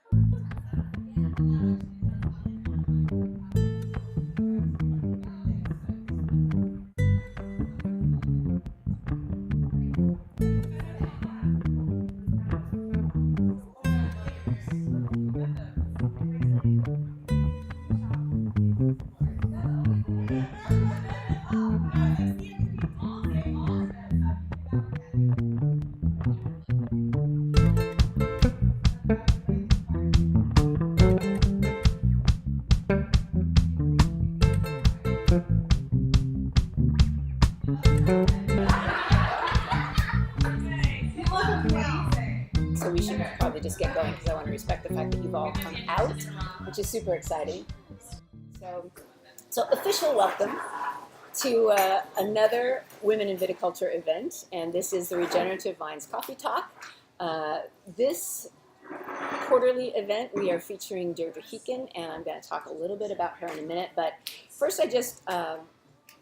So we should probably just get going because I want to respect the fact that you've all come out, which is super exciting. So, so official welcome to another Women in Viticulture event, and this is the Regenerative Vines Coffee Talk. This quarterly event, we are featuring Deirdre Heakin, and I'm going to talk a little bit about her in a minute. But first, I just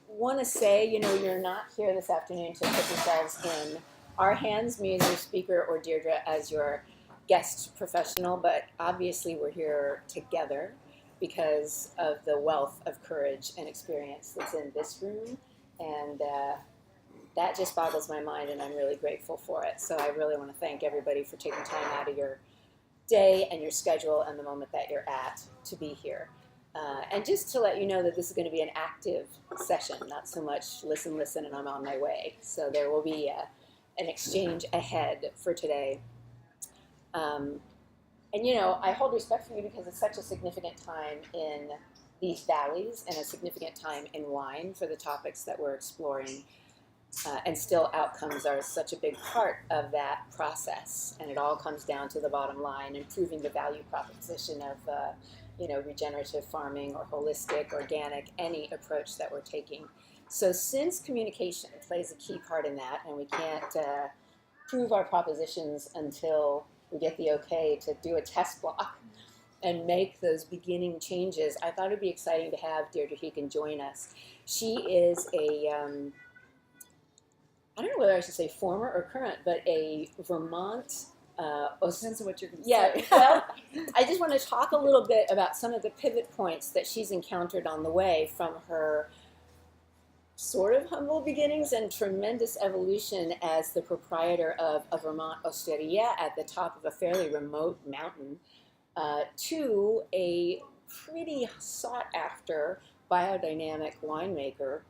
want to say, you're not here this afternoon to put yourselves in our hands, me as your speaker or Deirdre as your guest professional, but obviously we're here together because of the wealth of courage and experience that's in this room, and that just boggles my mind, and I'm really grateful for it. So I really want to thank everybody for taking time out of your day and your schedule and the moment that you're at to be here. And just to let you know that this is going to be an active session, not so much listen, and I'm on my way. So there will be an exchange ahead for today. And I hold respect for you because it's such a significant time in these valleys and a significant time in wine for the topics that we're exploring. And still outcomes are such a big part of that process. And it all comes down to the bottom line, improving the value proposition of regenerative farming or holistic, organic, any approach that we're taking. So since communication plays a key part in that, and we can't prove our propositions until we get the okay to do a test block and make those beginning changes, I thought it would be exciting to have Deirdre Heakin join us. She is I don't know whether I should say former or current, but a Vermont depends on what you're going to say. Yeah, well, I just want to talk a little bit about some of the pivot points that she's encountered on the way from her sort of humble beginnings and tremendous evolution as the proprietor of a Vermont osteria at the top of a fairly remote mountain to a pretty sought-after biodynamic winemaker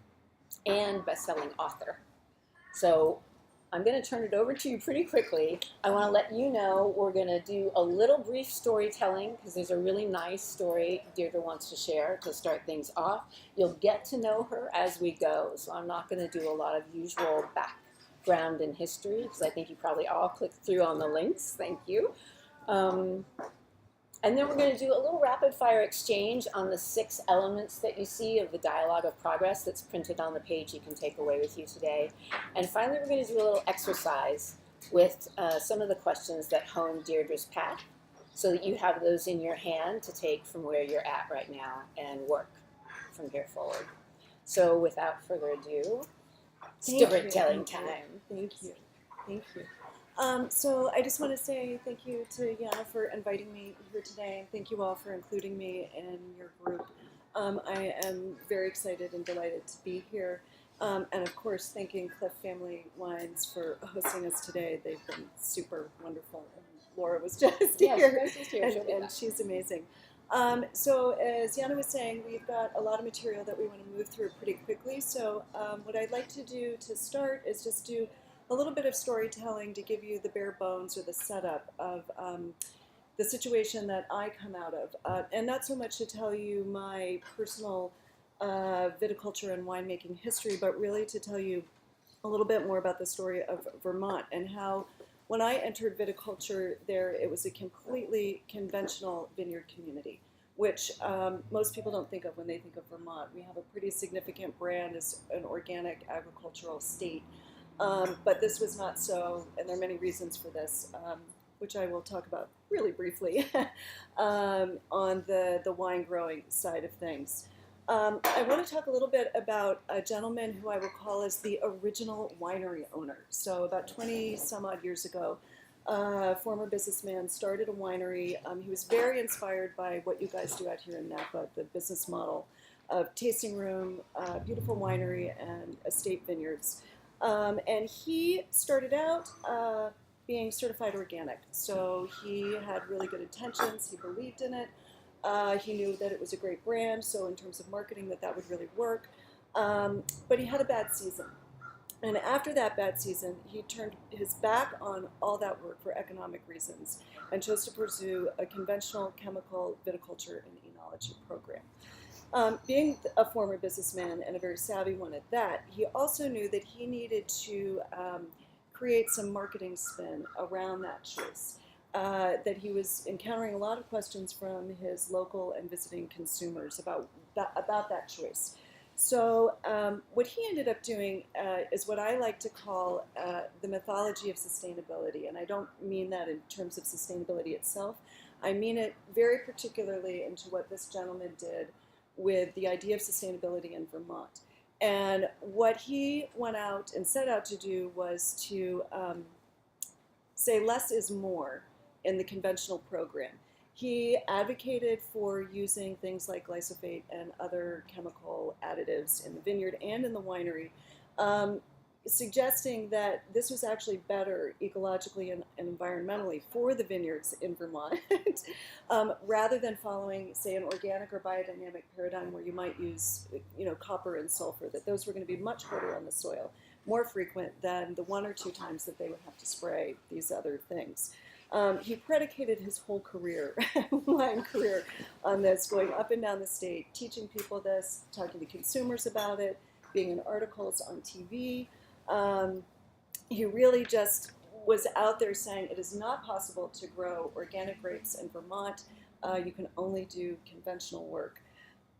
and best-selling author. So I'm going to turn it over to you pretty quickly. I want to let you know we're going to do a little brief storytelling because there's a really nice story Deirdre wants to share to start things off. You'll get to know her as we go, so I'm not going to do a lot of usual background and history because I think you probably all clicked through on the links. Thank you. And then we're going to do a little rapid-fire exchange on the 6 elements that you see of the dialogue of progress that's printed on the page you can take away with you today. And finally, we're going to do a little exercise with some of the questions that hone Deirdre's path so that you have those in your hand to take from where you're at right now and work from here forward. So without further ado, storytelling time. Thank you. Thank you. So I just want to say thank you to Jana for inviting me here today, and thank you all for including me in your group. I am very excited and delighted to be here, and of course thanking Cliff Family Wines for hosting us today. They've been super wonderful, and Laura was just here, and she's amazing. So as Jana was saying, we've got a lot of material that we want to move through pretty quickly, so what I'd like to do to start is just do a little bit of storytelling to give you the bare bones or the setup of the situation that I come out of. And not so much to tell you my personal viticulture and winemaking history, but really to tell you a little bit more about the story of Vermont and how when I entered viticulture there, it was a completely conventional vineyard community, which most people don't think of when they think of Vermont. We have a pretty significant brand as an organic agricultural state. But this was not so, and there are many reasons for this, which I will talk about really briefly on the wine growing side of things. I want to talk a little bit about a gentleman who I will call as the original winery owner. So about 20 some odd years ago, former businessman, started a winery. He was very inspired by what you guys do out here in Napa, the business model of tasting room, beautiful winery, and estate vineyards. And he started out being certified organic. So he had really good intentions. He believed in it. He knew that it was a great brand. So in terms of marketing, that would really work. But he had a bad season. And after that bad season, he turned his back on all that work for economic reasons and chose to pursue a conventional chemical viticulture and enology program. Being a former businessman and a very savvy one at that, he also knew that he needed to create some marketing spin around that choice. That he was encountering a lot of questions from his local and visiting consumers about that choice. So what he ended up doing is what I like to call the mythology of sustainability. And I don't mean that in terms of sustainability itself. I mean it very particularly into what this gentleman did with the idea of sustainability in Vermont. And what he went out and set out to do was to say less is more in the conventional program. He advocated for using things like glyphosate and other chemical additives in the vineyard and in the winery, suggesting that this was actually better ecologically and environmentally for the vineyards in Vermont, rather than following, say, an organic or biodynamic paradigm where you might use, copper and sulfur, that those were going to be much harder on the soil, more frequent than the 1 or 2 times that they would have to spray these other things. He predicated his whole career, wine career, on this, going up and down the state, teaching people this, talking to consumers about it, being in articles on TV. He really just was out there saying it is not possible to grow organic grapes in Vermont. You can only do conventional work.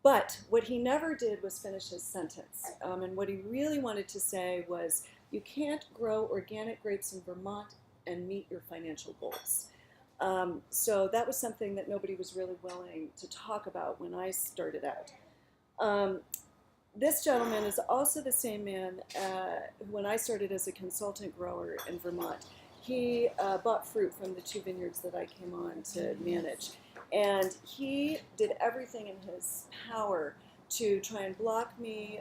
But what he never did was finish his sentence. And what he really wanted to say was, you can't grow organic grapes in Vermont and meet your financial goals. So that was something that nobody was really willing to talk about when I started out. This gentleman is also the same man when I started as a consultant grower in Vermont. He bought fruit from the 2 vineyards that I came on to manage. And he did everything in his power to try and block me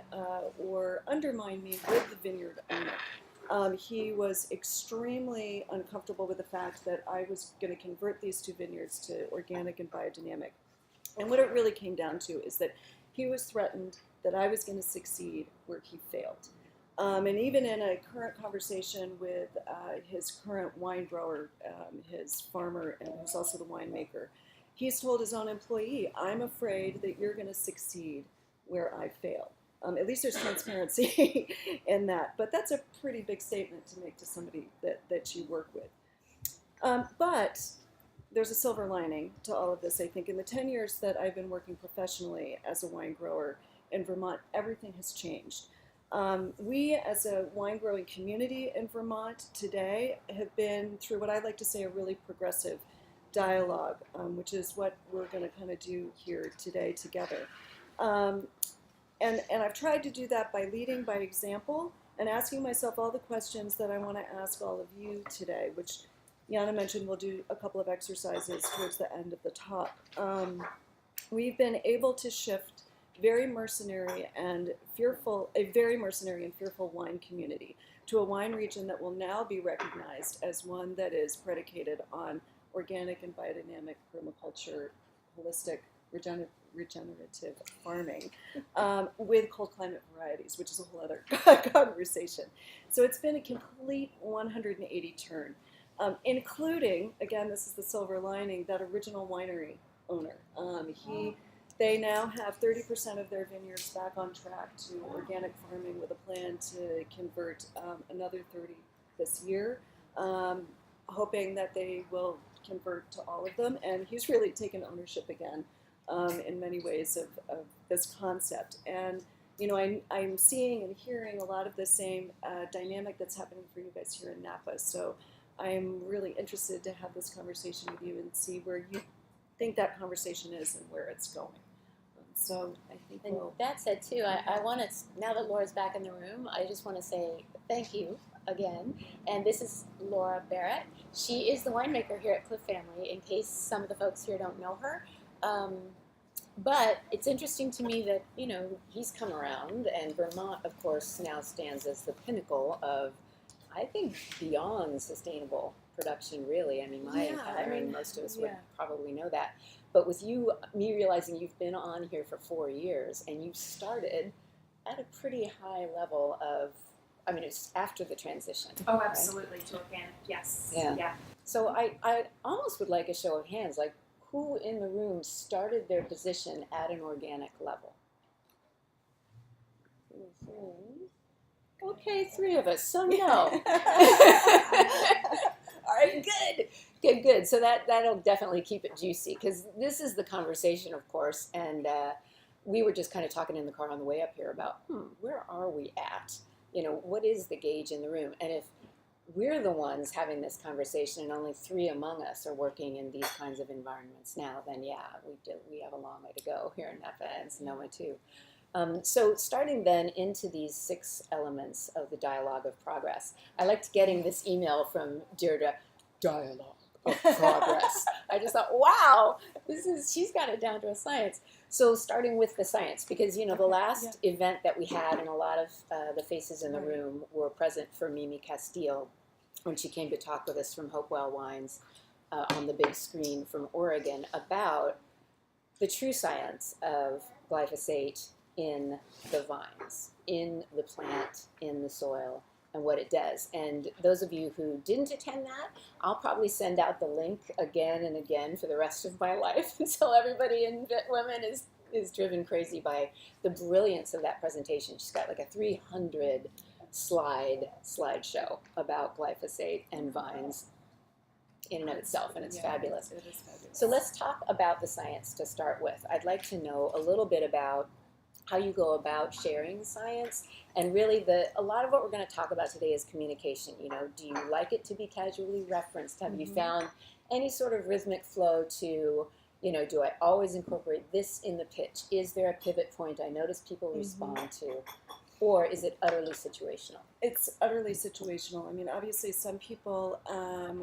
or undermine me with the vineyard owner. He was extremely uncomfortable with the fact that I was going to convert these 2 vineyards to organic and biodynamic. And what it really came down to is that he was threatened that I was going to succeed where he failed. And even in a current conversation with his current wine grower, his farmer, and who's also the winemaker, he's told his own employee, I'm afraid that you're going to succeed where I fail. At least there's transparency in that. But that's a pretty big statement to make to somebody that you work with. But there's a silver lining to all of this, I think. In the 10 years that I've been working professionally as a wine grower in Vermont, everything has changed. We, as a wine growing community in Vermont today, have been through what I like to say a really progressive dialogue, which is what we're going to kind of do here today together. And I've tried to do that by leading by example and asking myself all the questions that I want to ask all of you today, which Jana mentioned we'll do a couple of exercises towards the end of the talk. We've been able to shift a very mercenary and fearful wine community to a wine region that will now be recognized as one that is predicated on organic and biodynamic permaculture, holistic, regenerative farming with cold climate varieties, which is a whole other conversation. So it's been a complete 180 turn, including, again, this is the silver lining, that original winery owner. They now have 30% of their vineyards back on track to organic farming with a plan to convert another 30 this year, hoping that they will convert to all of them. And he's really taken ownership again in many ways of this concept. And, I'm seeing and hearing a lot of the same dynamic that's happening for you guys here in Napa. So I'm really interested to have this conversation with you and see where you think that conversation is and where it's going. So I think And that said, too, I want to, now that Laura's back in the room, I just want to say thank you again, and this is Laura Barrett. She is the winemaker here at Cliff Family, in case some of the folks here don't know her. But it's interesting to me that, you know, he's come around, and Vermont, of course, now stands as the pinnacle of, I think, beyond sustainable production, really. I mean, most of us would probably know that. But with you, me realizing you've been on here for 4 years, and you started at a pretty high level of, I mean, it's after the transition. Oh, absolutely, right? To organic, yes. Yeah. So I almost would like a show of hands, like who in the room started their position at an organic level? Okay, 3 of us, so no. All right, good. So that'll definitely keep it juicy, because this is the conversation, of course, and we were just kind of talking in the car on the way up here about, where are we at? You know, what is the gauge in the room? And if we're the ones having this conversation and only 3 among us are working in these kinds of environments now, then yeah, we have a long way to go here in Napa and Sonoma too. So starting then into these 6 elements of the dialogue of progress, I liked getting this email from Deirdre, dialogue of progress. I just thought, wow, she's got it down to a science. So starting with the science, because, you know, the last event that we had, and a lot of the faces in the room were present for Mimi Castile when she came to talk with us from Hopewell Wines on the big screen from Oregon about the true science of glyphosate in the vines, in the plant, in the soil, and what it does. And those of you who didn't attend that, I'll probably send out the link again and again for the rest of my life until everybody in Vit Women is driven crazy by the brilliance of that presentation. She's got like a 300 slideshow about glyphosate and vines in and of itself, and it's fabulous. It is fabulous. So let's talk about the science to start with. I'd like to know a little bit about how you go about sharing science, and really a lot of what we're going to talk about today is communication. You know, do you like it to be casually referenced? Have you found any sort of rhythmic flow to, you know, do I always incorporate this in the pitch? Is there a pivot point I notice people respond to? Or is it utterly situational? It's utterly situational. I mean, obviously some people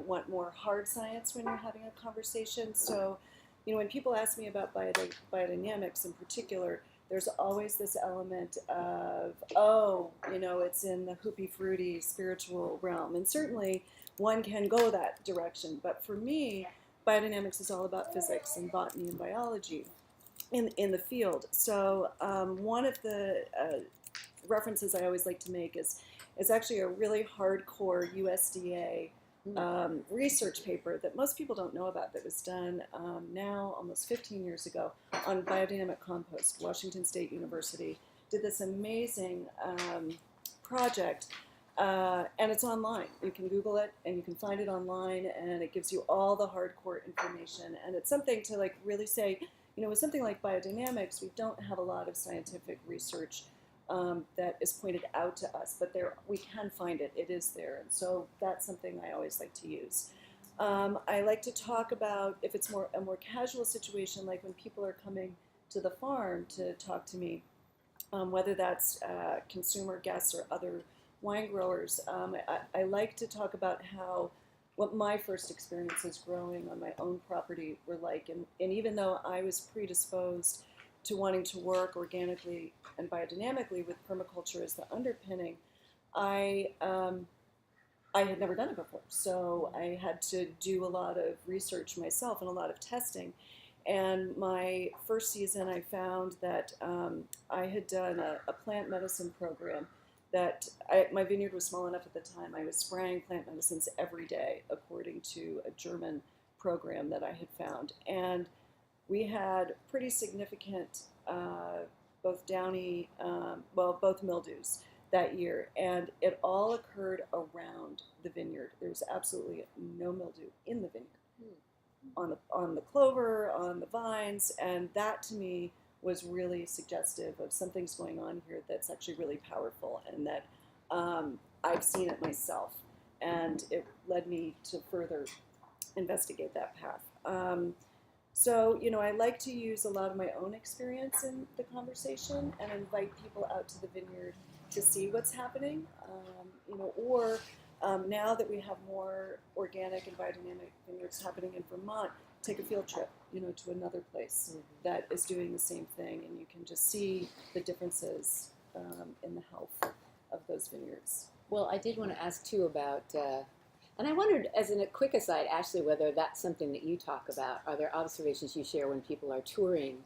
want more hard science when you're having a conversation. So, you know, when people ask me about biodynamics in particular, there's always this element of, you know, it's in the hoopy fruity spiritual realm. And certainly one can go that direction. But for me, biodynamics is all about physics and botany and biology in the field. So one of the references I always like to make is actually a really hardcore USDA research paper that most people don't know about, that was done now almost 15 years ago on biodynamic compost. Washington State University did this amazing project, and it's online. You can Google it and you can find it online, and it gives you all the hardcore information. And it's something to like really say, you know, with something like biodynamics, we don't have a lot of scientific research that is pointed out to us, but we can find it. It is there, and so that's something I always like to use. I like to talk about, if it's a more casual situation, like when people are coming to the farm to talk to me, whether that's consumer guests or other wine growers. I like to talk about what my first experiences growing on my own property were like, and even though I was predisposed to wanting to work organically and biodynamically with permaculture as the underpinning, I had never done it before. So I had to do a lot of research myself and a lot of testing. And my first season, I found that I had done a plant medicine program that my vineyard was small enough at the time. I was spraying plant medicines every day according to a German program that I had found. And we had pretty significant both downy, both mildews that year, and it all occurred around the vineyard. There was absolutely no mildew in the vineyard, on the clover, on the vines, and that to me was really suggestive of something's going on here that's actually really powerful, and that I've seen it myself, and it led me to further investigate that path. So, you know, I like to use a lot of my own experience in the conversation and invite people out to the vineyard to see what's happening, or now that we have more organic and biodynamic vineyards happening in Vermont, take a field trip, to another place that is doing the same thing, and you can just see the differences in the health of those vineyards. Well, I did want to ask too about, and I wondered, as a quick aside, Ashley, whether that's something that you talk about. Are there observations you share when people are touring?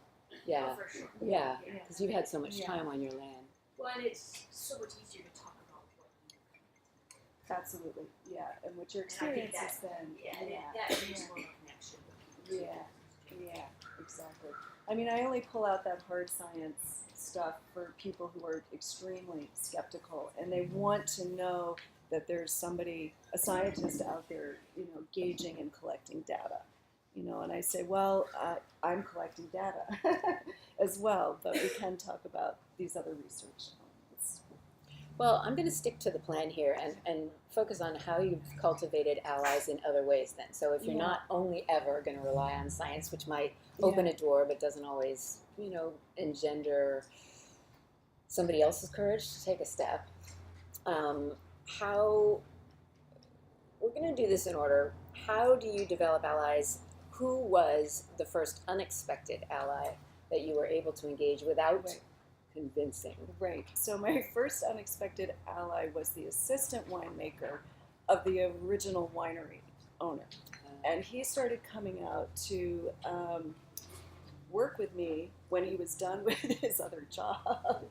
Yeah, Oh, for sure. yeah, because you've had so much Yeah. time on your land. Well, and it's so much easier to talk about what you Absolutely, yeah. And what your And I think experience has been. and Yeah, that makes more of a connection with people. yeah, exactly. I mean, I only pull out that hard science stuff for people who are extremely skeptical and they want to know that there's somebody, a scientist out there, gauging and collecting data. And I say, well, I'm collecting data as well, but we can talk about these other research elements. Well, I'm going to stick to the plan here and focus on how you've cultivated allies in other ways then. So if you're Yeah. not only ever going to rely on science, which might open a door but doesn't always, engender somebody else's courage to take a step, how, we're going to do this in order. How do you develop allies? Who was the first unexpected ally that you were able to engage without Right. convincing? Right. So my first unexpected ally was the assistant winemaker of the original winery owner. And he started coming out to work with me when he was done with his other job.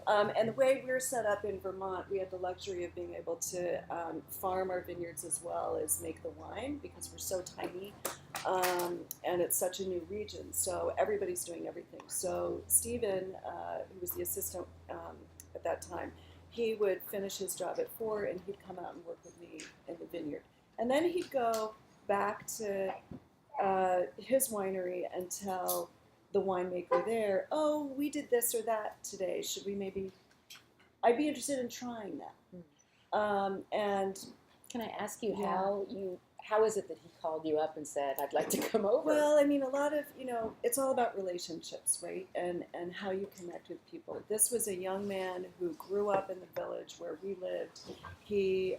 And the way we're set up in Vermont, we had the luxury of being able to farm our vineyards as well as make the wine because we're so tiny and it's such a new region. So everybody's doing everything. So Stephen, who was the assistant at that time, he would finish his job at 4 and he'd come out and work with me in the vineyard. And then he'd go back to his winery and tell the winemaker there, oh, we did this or that today. Should we maybe, I'd be interested in trying that. And Can I ask you Yeah. how is it that he called you up and said, I'd like to come over? well, I mean, a lot of, it's all about relationships, right? And how you connect with people. This was a young man who grew up in the village where we lived. He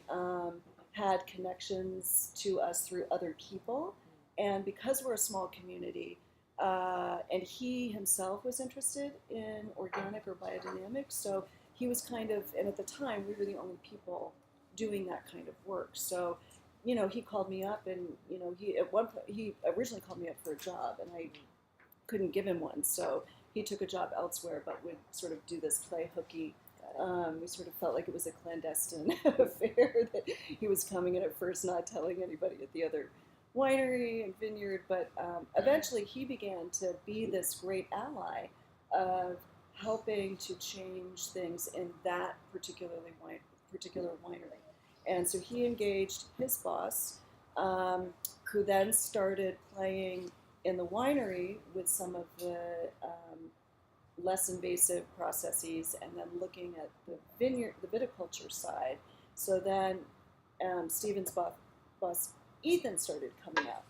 had connections to us through other people. And because we're a small community, and he himself was interested in organic or biodynamic, so he was kind of, and at the time we were the only people doing that kind of work. So, he called me up, and he originally called me up for a job, and I couldn't give him one, so he took a job elsewhere, but would sort of do this play hooky. We sort of felt like it was a clandestine affair that he was coming in at first, not telling anybody at the other winery and vineyard, but eventually he began to be this great ally of helping to change things in that particular winery. And so he engaged his boss, who then started playing in the winery with some of the less invasive processes, and then looking at the vineyard, the viticulture side. So then Stephen's boss Ethan started coming out,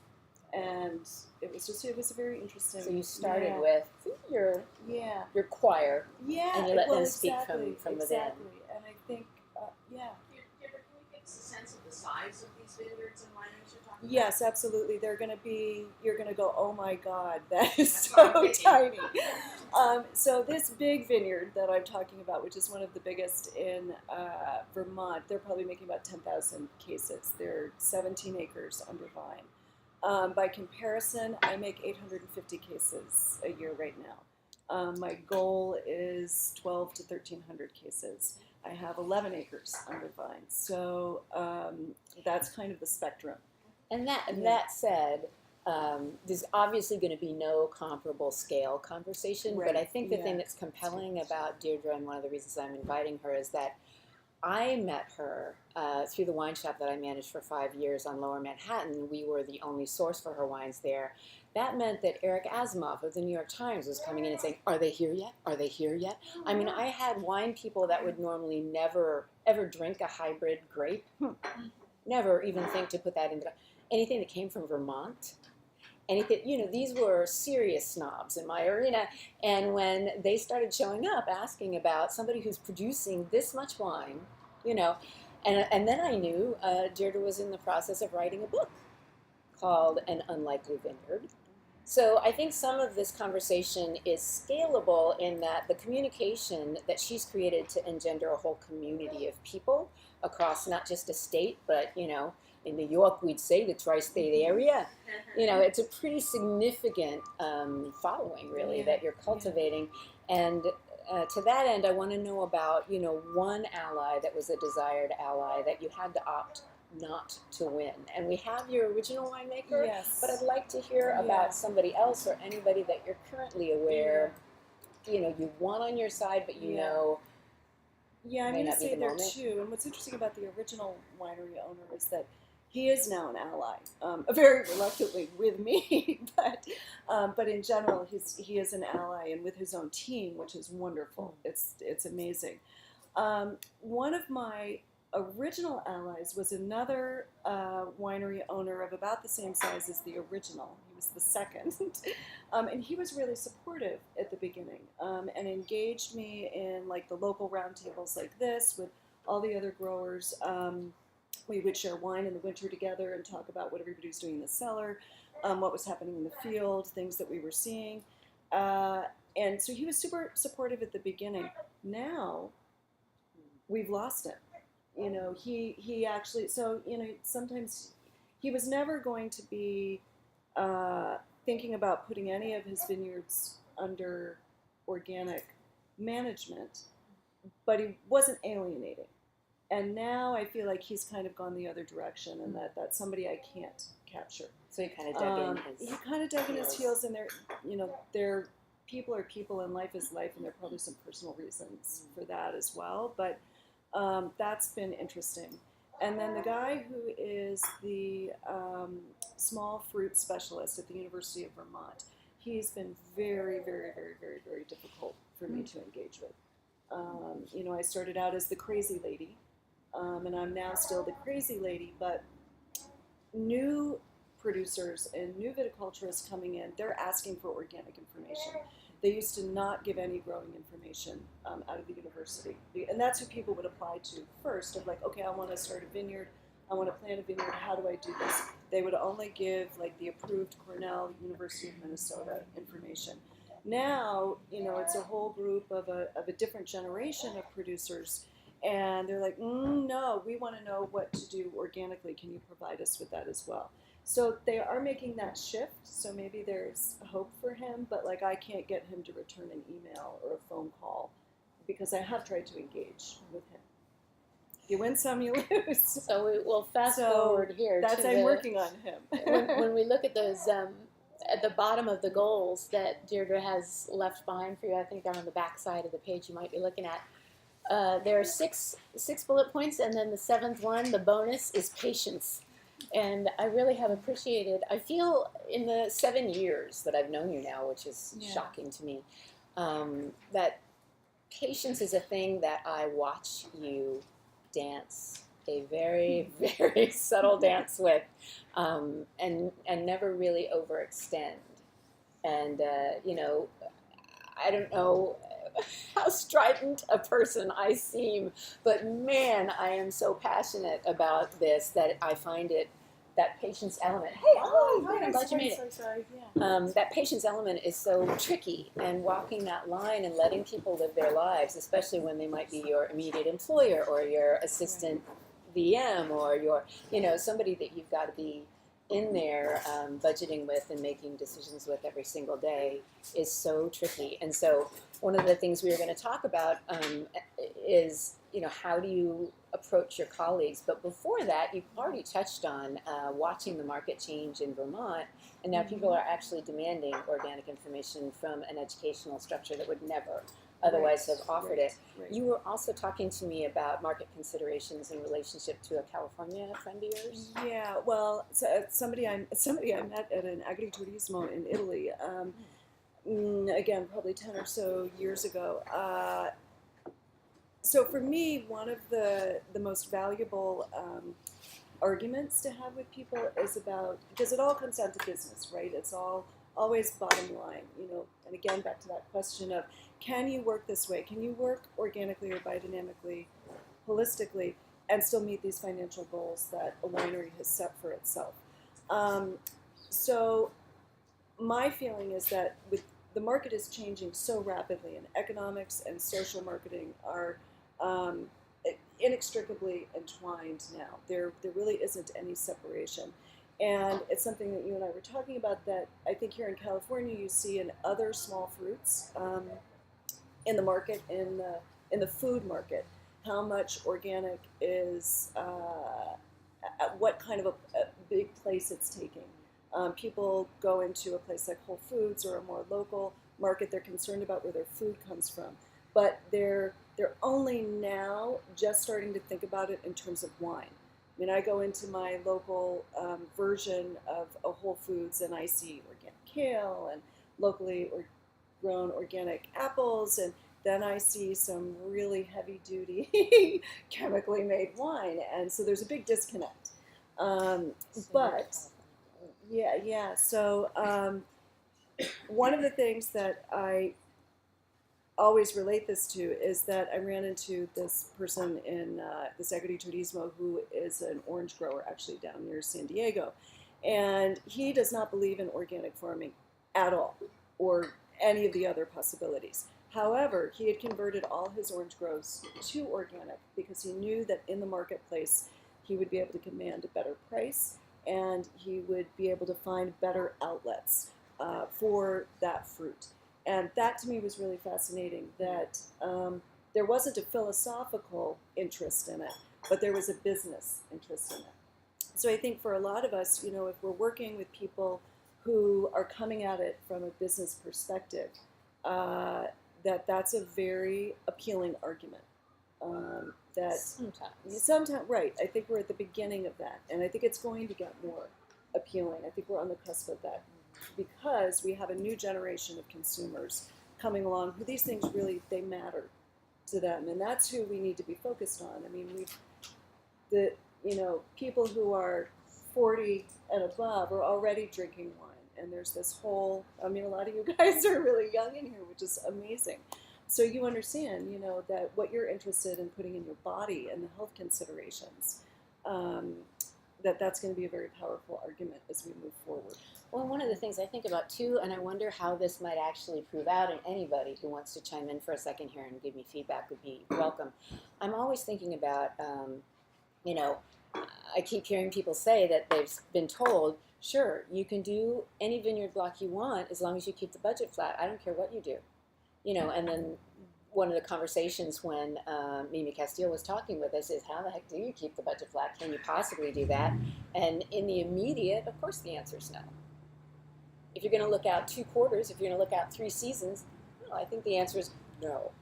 and it was a very interesting. So you started yeah. with your choir. Yeah, And you let well, them speak exactly, from within. exactly. And I think, yeah. Can you give us a sense of the size of these vineyards and wineries you're talking Yes, absolutely. You're going to go, oh my God, that is That's what I'm so tiny. about? So this big vineyard that I'm talking about, which is one of the biggest in Vermont, they're probably making about 10,000 cases. They're 17 acres under vine. By comparison, I make 850 cases a year right now. My goal is 12 to 1,300 cases. I have 11 acres under vine. So that's kind of the spectrum. And Yeah. that said, there's obviously going to be no comparable scale conversation, but Right. I think the thing Yeah. that's compelling about Deirdre, and one of the reasons I'm inviting her, is that I met her through the wine shop that I managed for 5 years on Lower Manhattan. We were the only source for her wines there. That meant that Eric Asimov of the New York Times was coming in and saying, are they here yet? Are they here yet? I mean, I had wine people that would normally never, ever drink a hybrid grape. Never even think to put that into anything that came from Vermont. anything, these were serious snobs in my arena. And when they started showing up asking about somebody who's producing this much wine, you know, and then I knew Deirdre was in the process of writing a book called An Unlikely Vineyard. So I think some of this conversation is scalable in that the communication that she's created to engender a whole community of people across not just a state, but, in New York, we'd say the tri-state area. It's a pretty significant following, really, that you're cultivating. And to that end, I want to know about, one ally that was a desired ally that you had to opt not to win. And we have your original winemaker, Yes. but I'd like to hear about somebody else or anybody that you're currently aware, you want on your side, but Yeah, I'm may going to not be say the there moment. too. And what's interesting about the original winery owner is that he is now an ally, very reluctantly with me, but in general, he is an ally and with his own team, which is wonderful. It's amazing. One of my original allies was another winery owner of about the same size as the original. He was the second. And he was really supportive at the beginning and engaged me in like the local roundtables like this with all the other growers. We would share wine in the winter together and talk about what everybody's doing in the cellar, what was happening in the field, things that we were seeing. And so he was super supportive at the beginning. Now we've lost him. He actually, sometimes he was never going to be thinking about putting any of his vineyards under organic management, but he wasn't alienating. And now I feel like he's kind of gone the other direction, and that's somebody I can't capture. So he kind of dug in his... He kind of dug in his heels, and they're people are people, and life is life, and there are probably some personal reasons for that as well. But that's been interesting. And then the guy who is the small fruit specialist at the University of Vermont, he's been very, very, very, very, very difficult for me to engage with. I started out as the crazy lady, and I'm now still the crazy lady, but new producers and new viticulturists coming in, they're asking for organic information. They used to not give any growing information out of the university. And that's who people would apply to first, of like, okay, I want to start a vineyard, I want to plant a vineyard, how do I do this? They would only give like the approved Cornell, University of Minnesota information. Now, it's a whole group of a different generation of producers, and they're like, no, we want to know what to do organically. Can you provide us with that as well? So they are making that shift, so maybe there's hope for him, but like I can't get him to return an email or a phone call because I have tried to engage with him. You win some, you lose. So we'll fast forward here. I'm working on him. when we look at those, at the bottom of the goals that Deirdre has left behind for you, I think they're on the back side of the page you might be looking at. There are six bullet points, and then the seventh one, the bonus, is patience. And I really have appreciated, I feel in the 7 years that I've known you now, which is shocking to me, that patience is a thing that I watch you dance a very, very subtle dance with, and never really overextend. And, I don't know how strident a person I seem, but man, I am so passionate about this that I find it, that patience element. Hey, I'm glad you made it. So sorry. Yeah. That patience element is so tricky, and walking that line and letting people live their lives, especially when they might be your immediate employer or your assistant VM or your, somebody that you've got to be in there budgeting with and making decisions with every single day is so tricky. And so one of the things we were going to talk about is, how do you approach your colleagues? But before that, you've already touched on watching the market change in Vermont, and now people are actually demanding organic information from an educational structure that would never otherwise have offered it. Right. You were also talking to me about market considerations in relationship to a California friend of yours. Yeah, well, so, somebody I met at an agriturismo in Italy, again, probably 10 or so years ago. So for me, one of the most valuable arguments to have with people is about, because it all comes down to business, right? It's all always bottom line, and again, back to that question of, can you work this way? Can you work organically or biodynamically, holistically, and still meet these financial goals that a winery has set for itself? So my feeling is that with the market is changing so rapidly, and economics and social marketing are inextricably entwined now. There really isn't any separation. And it's something that you and I were talking about that I think here in California you see in other small fruits in the market, in the food market, how much organic is, at what kind of a big place it's taking. People go into a place like Whole Foods or a more local market, they're concerned about where their food comes from. But they're only now just starting to think about it in terms of wine. I mean, I go into my local version of a Whole Foods and I see organic kale and locally grown organic apples, and then I see some really heavy-duty chemically made wine, and so there's a big disconnect. But yeah. So one of the things that I always relate this to is that I ran into this person in this agriturismo who is an orange grower actually down near San Diego, and he does not believe in organic farming at all or any of the other possibilities. However, he had converted all his orange groves to organic because he knew that in the marketplace he would be able to command a better price and he would be able to find better outlets for that fruit. And that to me was really fascinating, that there wasn't a philosophical interest in it, but there was a business interest in it. So I think for a lot of us, if we're working with people who are coming at it from a business perspective, that's a very appealing argument. That sometimes, right. I think we're at the beginning of that, and I think it's going to get more appealing. I think we're on the cusp of that, because we have a new generation of consumers coming along who these things really, they matter to them, and that's who we need to be focused on. I mean, people who are 40 and above are already drinking wine, and there's this whole, a lot of you guys are really young in here, which is amazing. So you understand, that what you're interested in putting in your body and the health considerations, that's going to be a very powerful argument as we move forward. Well, one of the things I think about too, and I wonder how this might actually prove out, and anybody who wants to chime in for a second here and give me feedback would be welcome. I'm always thinking about, I keep hearing people say that they've been told, sure, you can do any vineyard block you want as long as you keep the budget flat. I don't care what you do. And then one of the conversations when Mimi Castile was talking with us is, how the heck do you keep the budget flat? Can you possibly do that? And in the immediate, of course the answer is no. If you're going to look out 2 quarters, if you're going to look out 3 seasons, no, I think the answer is no.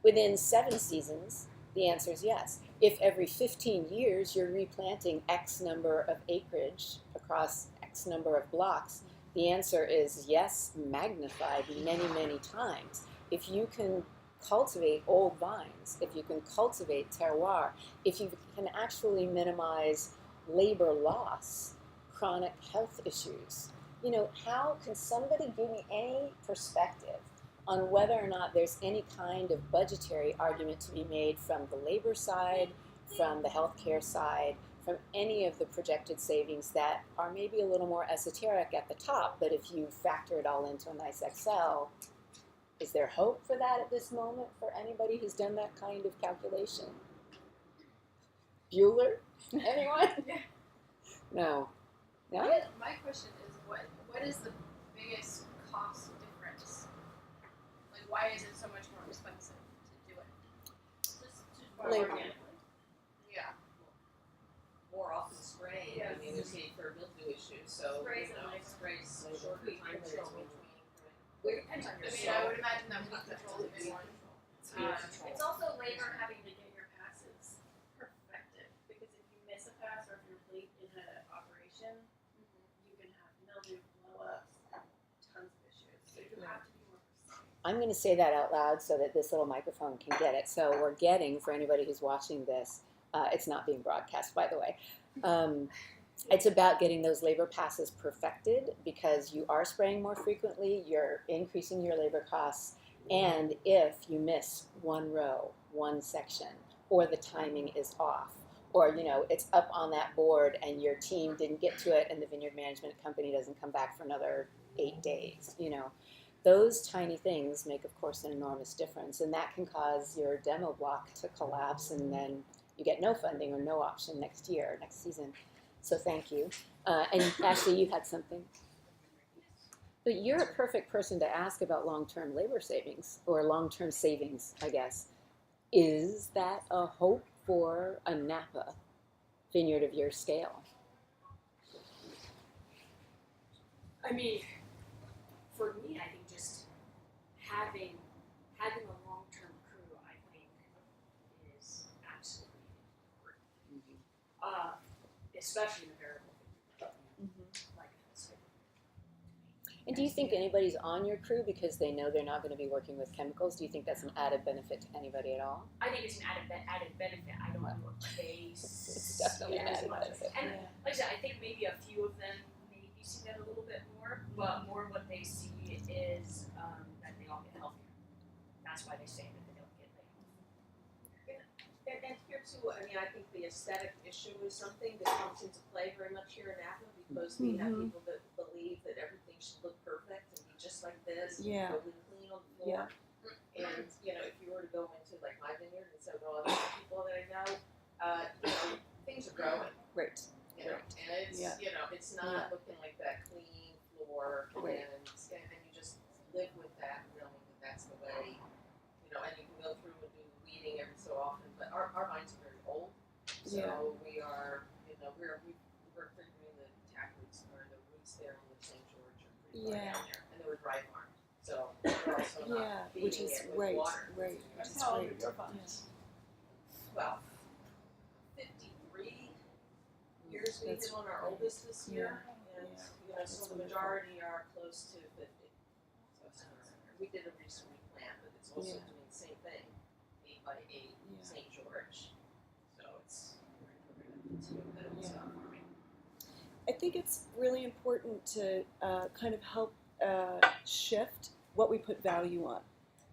Within 7 seasons, the answer is yes. If every 15 years you're replanting X number of acreage across X number of blocks, the answer is yes, magnified many, many times. If you can cultivate old vines, if you can cultivate terroir, if you can actually minimize labor loss, chronic health issues, how can somebody give me any perspective on whether or not there's any kind of budgetary argument to be made from the labor side, from the healthcare side, from any of the projected savings that are maybe a little more esoteric at the top, but if you factor it all into a nice Excel, is there hope for that at this moment for anybody who's done that kind of calculation? Bueller? Anyone? No. No? My question is, what is the biggest cost difference? Like, why is it so much more expensive to do it? Just Labor. organically. Yeah. More often spraying. Yes. I mean, there's need for mildew issues, so Sprays and labor. sprays Labor. short Weed time control. between. Weed control. I would imagine that weed control is a big one. It's also labor having to get your passes perfected, because if you miss a pass or if you're late in an operation, you can have mildew, blow-ups, and tons of issues. So you have to be more precise. I'm going to say that out loud so that this little microphone can get it. So we're getting, for anybody who's watching this, it's not being broadcast, by the way. It's about getting those labor passes perfected because you are spraying more frequently, you're increasing your labor costs, and if you miss one row, one section, or the timing is off, or it's up on that board and your team didn't get to it and the vineyard management company doesn't come back for another 8 days, those tiny things make, of course, an enormous difference, and that can cause your demo block to collapse, and then you get no funding or no option next season. So thank you. And Ashley, you had something. But you're a perfect person to ask about long-term labor savings, or long-term savings, I guess. Is that a hope for a Napa vineyard of your scale? I mean, for me, I think just having a long-term crew, I think, is absolutely important. Especially in a variable like this. And do you think anybody's on your crew because they know they're not going to be working with chemicals? Do you think that's an added benefit to anybody at all? I think it's an added benefit. I don't know if they It's definitely an added benefit. And like I said, I think maybe a few of them maybe see that a little bit more, but more what they see is that they all get healthier. That's why they say that they don't get laid off. And here too, I mean, I think the aesthetic issue is something that comes into play very much here in Napa because we have people that believe that everything should look perfect and be just like this, and Yeah. totally clean on the floor. And if you were to go into like my vineyard and several other people that I know, things are growing. Right. And it's it's not looking like that clean floor, Right. and you just live with that, knowing that that's the way. And you can go through and do weeding every so often, but our vines are very old, so we are, we're figuring the tap roots or the roots there on the St. George are pretty far down there, and they were dry farmed, so we're also not feeding which is it with right, water. right, which is How old great. are your vines? Well, 53 years we've That's been on our oldest this year, and so the majority are close to 50. So we did a recent replant, but it's also doing the same thing, 8 by 8 St. George. So we're going to continue that farming. I think it's really important to kind of help shift what we put value on.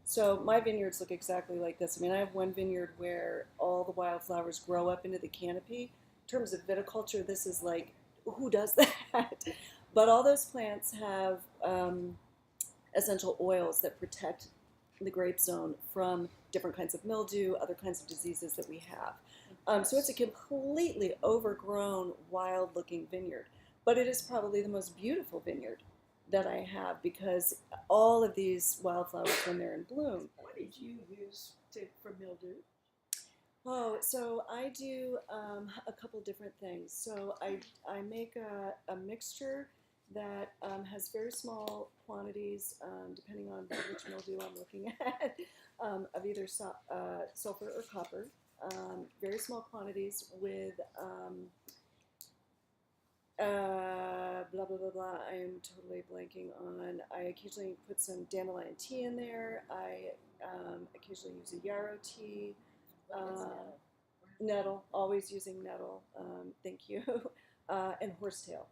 So my vineyards look exactly like this. I mean, I have one vineyard where all the wildflowers grow up into the canopy. In terms of viticulture, this is like, who does that? But all those plants have essential oils that protect the grape zone from different kinds of mildew, other kinds of diseases that we have. So it's a completely overgrown, wild-looking vineyard. But it is probably the most beautiful vineyard that I have because all of these wildflowers, when they're in bloom. What did you use for mildew? Oh, so I do a couple different things. So I make a mixture that has very small quantities, depending on which mildew I'm looking at, of either sulfur or copper. Very small quantities with blah, blah, blah, blah. I'm totally blanking on. I occasionally put some dandelion tea in there. I occasionally use a yarrow tea. Nettle, always using nettle. Thank you. And horsetail.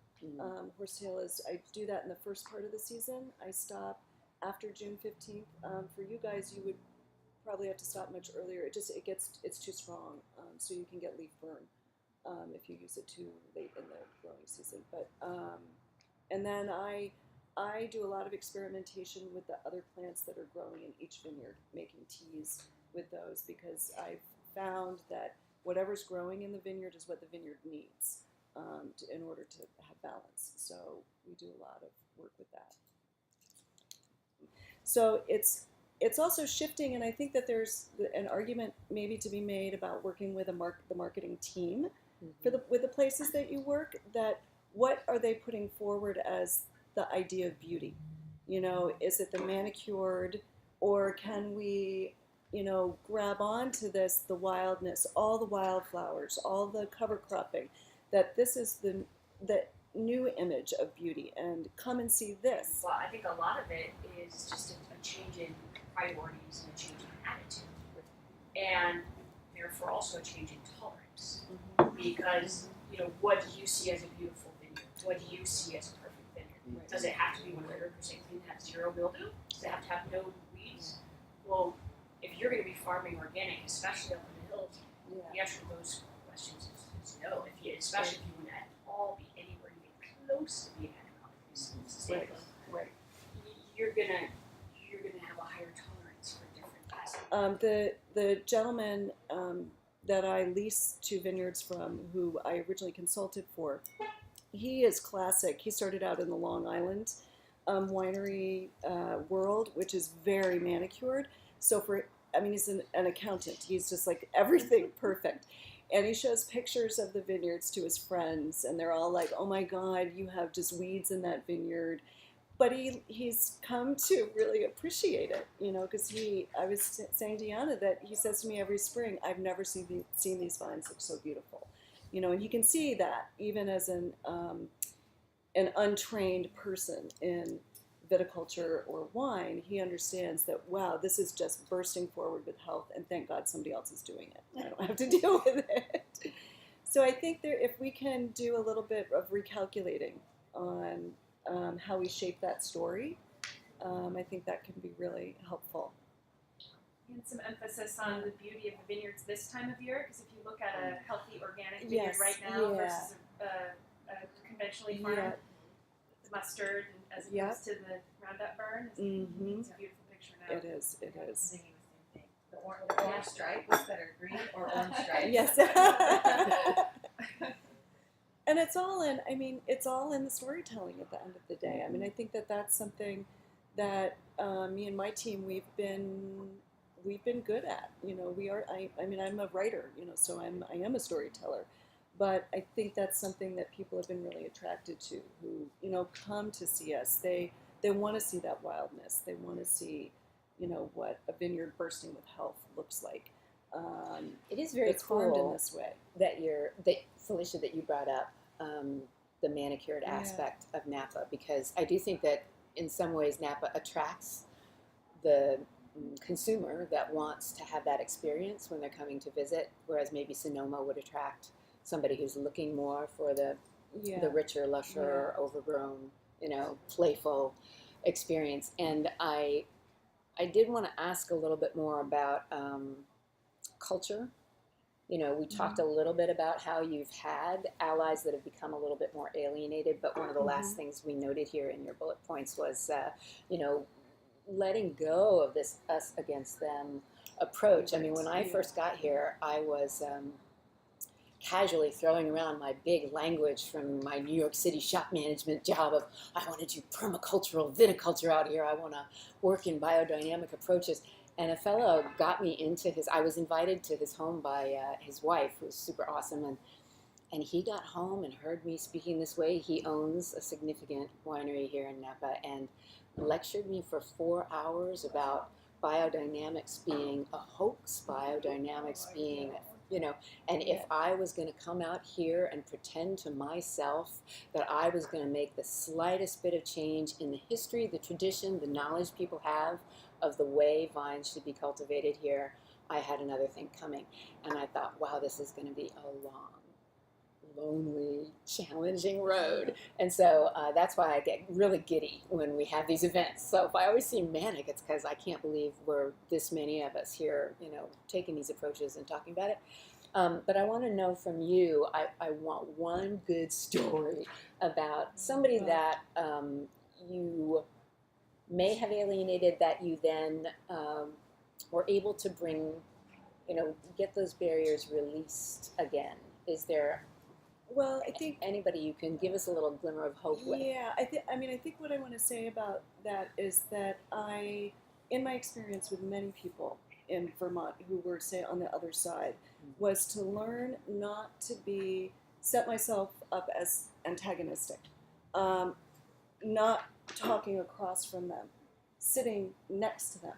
Horsetail is, I do that in the first part of the season. I stop after June 15th. For you guys, you would probably have to stop much earlier. It's too strong, so you can get leaf burn if you use it too late in the growing season. But and then I do a lot of experimentation with the other plants that are growing in each vineyard, making teas with those because I've found that whatever's growing in the vineyard is what the vineyard needs in order to have balance. So we do a lot of work with that. So it's also shifting, and I think that there's an argument maybe to be made about working with the marketing team with the places that you work. That what are they putting forward as the idea of beauty? Is it the manicured, or can we, grab onto this, the wildness, all the wildflowers, all the cover cropping, that this is the new image of beauty, and come and see this. Well, I think a lot of it is just a change in priorities and a change in attitude, and therefore also a change in tolerance. Because you know, what do you see as a beautiful vineyard? What do you see as a perfect vineyard? Does it have to be 100% clean, have zero mildew? Does it have to have no weeds? Well, if you're going to be farming organic, especially up in the hills, the answer to those questions is no. Especially if you want to at all be anywhere even close to being economically sustainable, you're gonna have a higher tolerance for different pests. The gentleman that I leased 2 vineyards from, who I originally consulted for, he is classic. He started out in the Long Island winery world, which is very manicured. So he's an accountant. He's just like everything perfect. And he shows pictures of the vineyards to his friends, and they're all like, "Oh my God, you have just weeds in that vineyard." But he's come to really appreciate it, you know, because I was saying to Yana that he says to me every spring, "I've never seen these vines look so beautiful," you know, and he can see that even as an untrained person in viticulture or wine, he understands that, wow, this is just bursting forward with health, and thank God somebody else is doing it. I don't have to deal with it. So I think if we can do a little bit of recalculating on how we shape that story, I think that can be really helpful. And some emphasis on the beauty of the vineyards this time of year, because if you look at a healthy organic vineyard right now versus a conventionally farmed, the mustard as opposed to the Roundup burn, it's a beautiful picture now. It is. Thinking the same thing. The orange stripe was better, green or orange stripe? Yes. And it's all in the storytelling at the end of the day. I mean, I think that that's something that me and my team we've been good at. You know, I'm a writer. You know, so I am a storyteller. But I think that's something that people have been really attracted to, who, you know, come to see us. They want to see that wildness. They want to see, you know, what a vineyard bursting with health looks like. It is very it's farmed in cool this way. that Felicia, that you brought up the manicured aspect of Napa, because I do think that in some ways Napa attracts the consumer that wants to have that experience when they're coming to visit, whereas maybe Sonoma would attract somebody who's looking more for the richer, lusher, overgrown, you know, playful experience. And I did want to ask a little bit more about culture. You know, we talked a little bit about how you've had allies that have become a little bit more alienated, but one of the last things we noted here in your bullet points was, you know, letting go of this us against them approach. I mean, when I first got here, I was casually throwing around my big language from my New York City shop management job of, I want to do permacultural viticulture out here. I want to work in biodynamic approaches. And a fellow got me into I was invited to his home by his wife, who was super awesome. And he got home and heard me speaking this way. He owns a significant winery here in Napa and lectured me for 4 hours about biodynamics being a hoax, biodynamics being, you know, and if I was going to come out here and pretend to myself that I was going to make the slightest bit of change in the history, the tradition, the knowledge people have of the way vines should be cultivated here, I had another thing coming. And I thought, wow, this is going to be a long, lonely, challenging road. And so that's why I get really giddy when we have these events. So if I always seem manic, it's because I can't believe we're this many of us here, you know, taking these approaches and talking about it. But I want to know from you, I want one good story about somebody that you may have alienated that you then were able to bring, you know, get those barriers released again. Is there I think anybody you can give us a little glimmer of hope with? Yeah, I think what I want to say about that is that in my experience with many people in Vermont who were, say, on the other side, was to learn not to set myself up as antagonistic, not talking across from them, sitting next to them,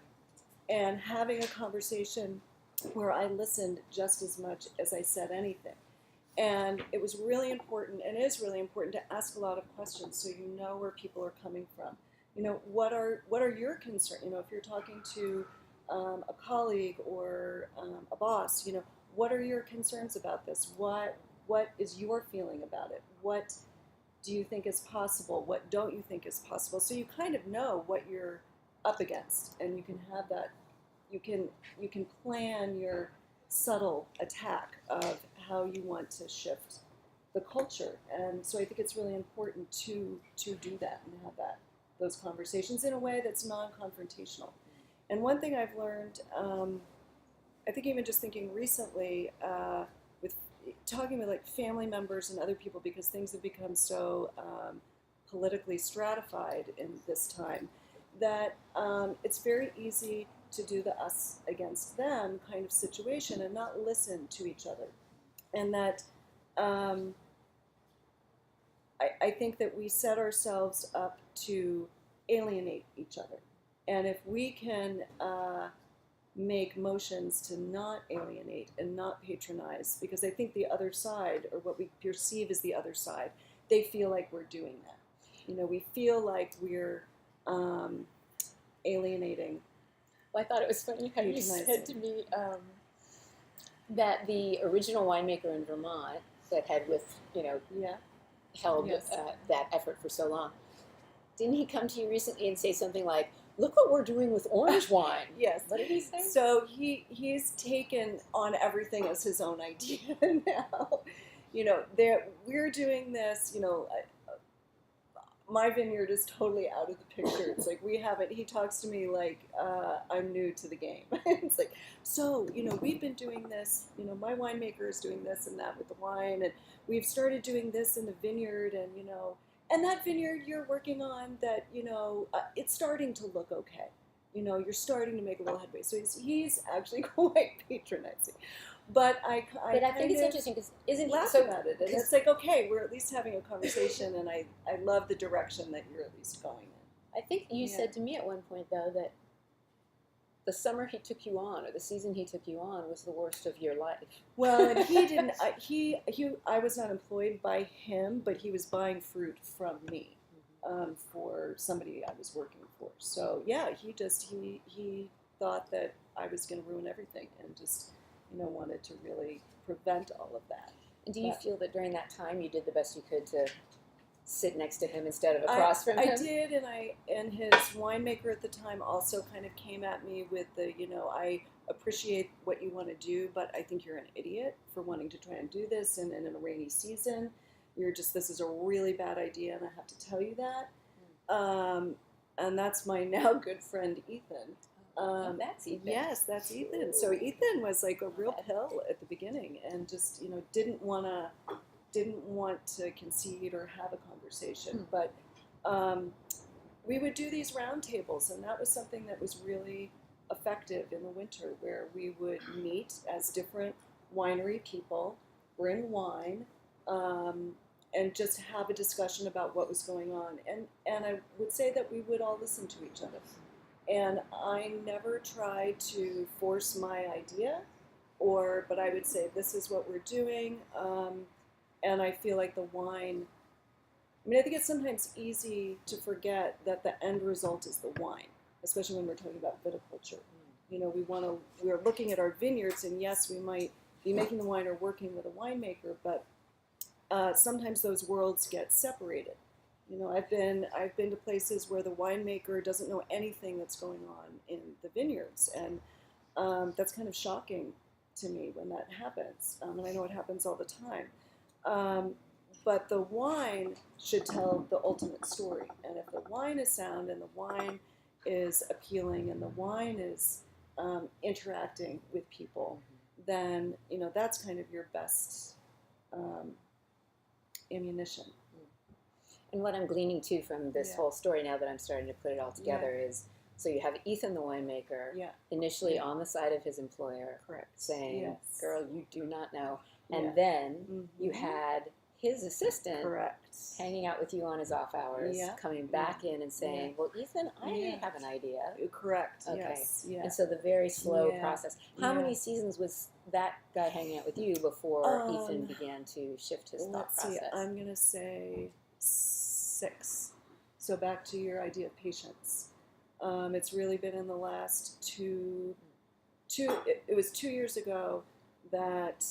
and having a conversation where I listened just as much as I said anything. And it was really important, and is really important, to ask a lot of questions so you know where people are coming from. You know, what are your concerns? You know, if you're talking to a colleague or a boss, you know, what are your concerns about this? What what is your feeling about it? What do you think is possible? What don't you think is possible? So you kind of know what you're up against, and you can have that. You can plan your subtle attack of how you want to shift the culture, and so I think it's really important to do that and have those conversations in a way that's non-confrontational. And one thing I've learned, I think even just thinking recently, with talking with like family members and other people, because things have become so politically stratified in this time, that it's very easy to do the us against them kind of situation and not listen to each other. And that I think that we set ourselves up to alienate each other. And if we can make motions to not alienate and not patronize, because I think the other side, or what we perceive as the other side, they feel like we're doing that. You know, we feel like we're alienating. Well, I thought it was funny how you Patronizing. said to me that the original winemaker in Vermont that had Yeah. held Yes. that effort for so long, didn't he come to you recently and say something like, "Look what we're doing with orange wine"? Yes. What did he say? So he's taken on everything as his own idea now. You know, we're doing this. You know, my vineyard is totally out of the picture. It's like we haven't. He talks to me like I'm new to the game. It's like, so you know, we've been doing this. You know, my winemaker is doing this and that with the wine, and we've started doing this in the vineyard, and you know. And that vineyard you're working on, that, you know, it's starting to look okay. You know, you're starting to make a little headway. So he's actually quite patronizing. But I think it's interesting because isn't he laugh so? about it. And it's like, okay, we're at least having a conversation, and I love the direction that you're at least going in. I think you Yeah. said to me at one point though that the summer he took you on, or the season he took you on, was the worst of your life. Well, and he didn't. I was not employed by him, but he was buying fruit from me for somebody I was working for. So yeah, he thought that I was going to ruin everything, and just wanted to really prevent all of that. And do you But- feel that during that time you did the best you could to sit next to him instead of across from him? I did, and his winemaker at the time also kind of came at me with the, I appreciate what you want to do, but I think you're an idiot for wanting to try and do this and in a rainy season. This is a really bad idea, and I have to tell you that. And that's my now good friend Ethan. That's Ethan. Yes, that's Ethan. So Ethan was like a real pill at the beginning, and just didn't want to concede or have a conversation. But we would do these round tables, and that was something that was really effective in the winter, where we would meet as different winery people, bring wine, and just have a discussion about what was going on. And I would say that we would all listen to each other. And I never tried to force my idea, but I would say, this is what we're doing. And I feel like the wine, I think it's sometimes easy to forget that the end result is the wine, especially when we're talking about viticulture. We're looking at our vineyards, and yes, we might be making the wine or working with a winemaker, but sometimes those worlds get separated. I've been to places where the winemaker doesn't know anything that's going on in the vineyards, and that's kind of shocking to me when that happens. And I know it happens all the time. But the wine should tell the ultimate story. And if the wine is sound, and the wine is appealing, and the wine is interacting with people, then that's kind of your best ammunition. And what I'm gleaning too from this Yeah. whole story, now that I'm starting to put it all together, is so you have Ethan the winemaker Yeah. initially Yeah. on the side of his employer, Correct. saying, Yes. "Girl, you do not know," and Yeah. then you Mhm. had his assistant Correct. hanging out with you on his off hours, Yeah. coming back in and saying, "Well, Ethan, I Yeah. have an idea." Correct. Okay. Yes. Yeah. And so the very slow Yeah. process. How Yeah. many seasons was that guy hanging out with you before Ethan began to shift his thought Let's see. process? I'm gonna say 6. So back to your idea of patience. It's really been in the last two. It was 2 years ago that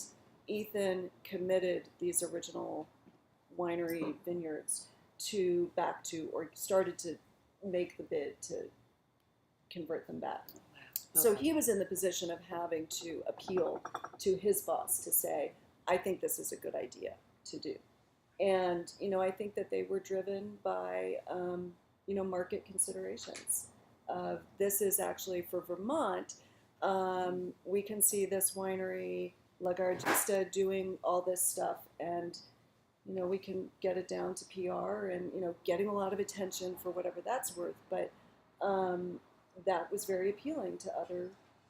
Ethan committed these original winery vineyards back to, or started to make the bid to convert them back. So he was in the position of having to appeal to his boss to say, I think this is a good idea to do. And, I think that they were driven by, market considerations. This is actually for Vermont. We can see this winery, Lagarde doing all this stuff, and we can get it down to PR and getting a lot of attention for whatever that's worth. But that was very appealing to other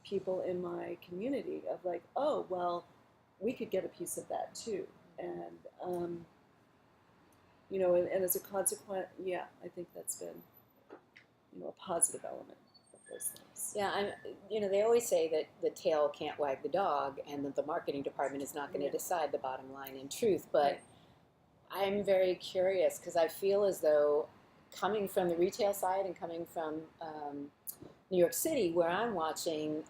people in my community of like, oh well, we could get a piece of that too, and and as a consequence, yeah, I think that's been a positive element of those things. Yeah, they always say that the tail can't wag the dog, and that the marketing department is not going to decide the bottom line in truth. But I'm very curious because I feel as though coming from the retail side and coming from New York City, where I'm watching,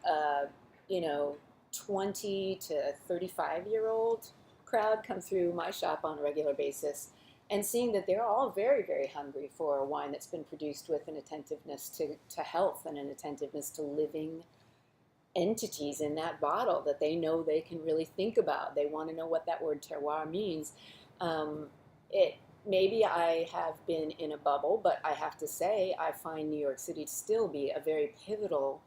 20 to 35-year-old crowd come through my shop on a regular basis, and seeing that they're all very, very hungry for a wine that's been produced with an attentiveness to health and an attentiveness to living entities in that bottle that they know they can really think about. They want to know what that word terroir means. Maybe I have been in a bubble, but I have to say I find New York City to still be a very pivotal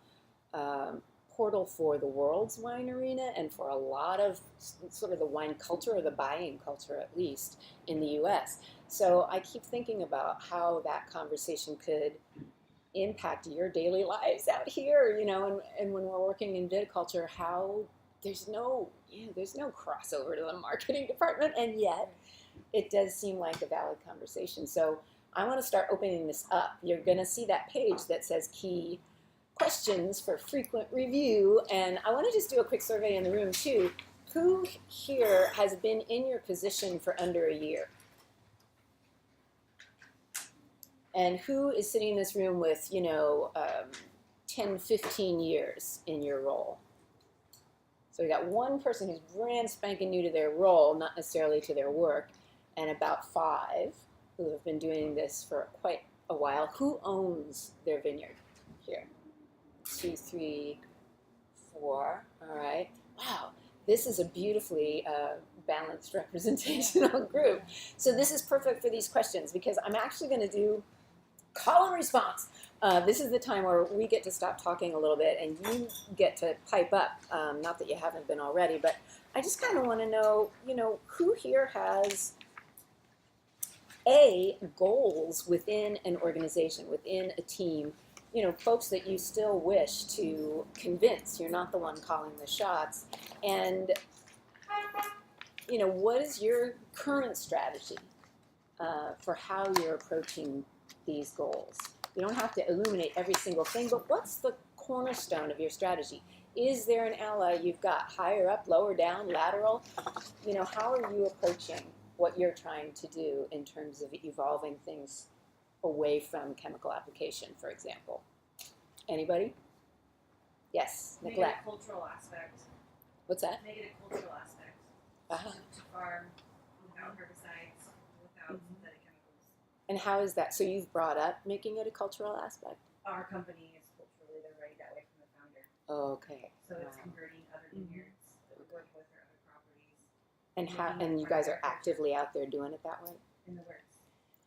portal for the world's wine arena and for a lot of sort of the wine culture, or the buying culture at least, in the U.S. So I keep thinking about how that conversation could impact your daily lives out here, and when we're working in viticulture, how there's no crossover to the marketing department, and yet it does seem like a valid conversation. So I want to start opening this up. You're going to see that page that says key questions for frequent review, and I want to just do a quick survey in the room too. Who here has been in your position for under a year? And who is sitting in this room with 10, 15 years in your role? So we got one person who's brand spanking new to their role, not necessarily to their work, and about 5 who have been doing this for quite a while. Who owns their vineyard here? 2, 3, 4. All right. Wow. This is a beautifully balanced representational group. So this is perfect for these questions because I'm actually going to do call and response. This is the time where we get to stop talking a little bit and you get to pipe up. Not that you haven't been already, but I just kind of want to know, who here has goals within an organization, within a team, folks that you still wish to convince. You're not the one calling the shots. And, what is your current strategy for how you're approaching these goals? You don't have to illuminate every single thing, but what's the cornerstone of your strategy? Is there an ally you've got higher up, lower down, lateral? How are you approaching what you're trying to do in terms of evolving things away from chemical application, for example? Anybody? Yes, Make it Nicolette. a cultural aspect. What's that? Make it a cultural aspect. Uh-huh. To farm without herbicides, without synthetic chemicals. And how is that? So you've brought up making it a cultural aspect? Our company is culturally, they're ready that way from the founder. Okay. So it's Wow. converting other vineyards that we work with or other properties And you guys are actively out there doing it that way? in the works.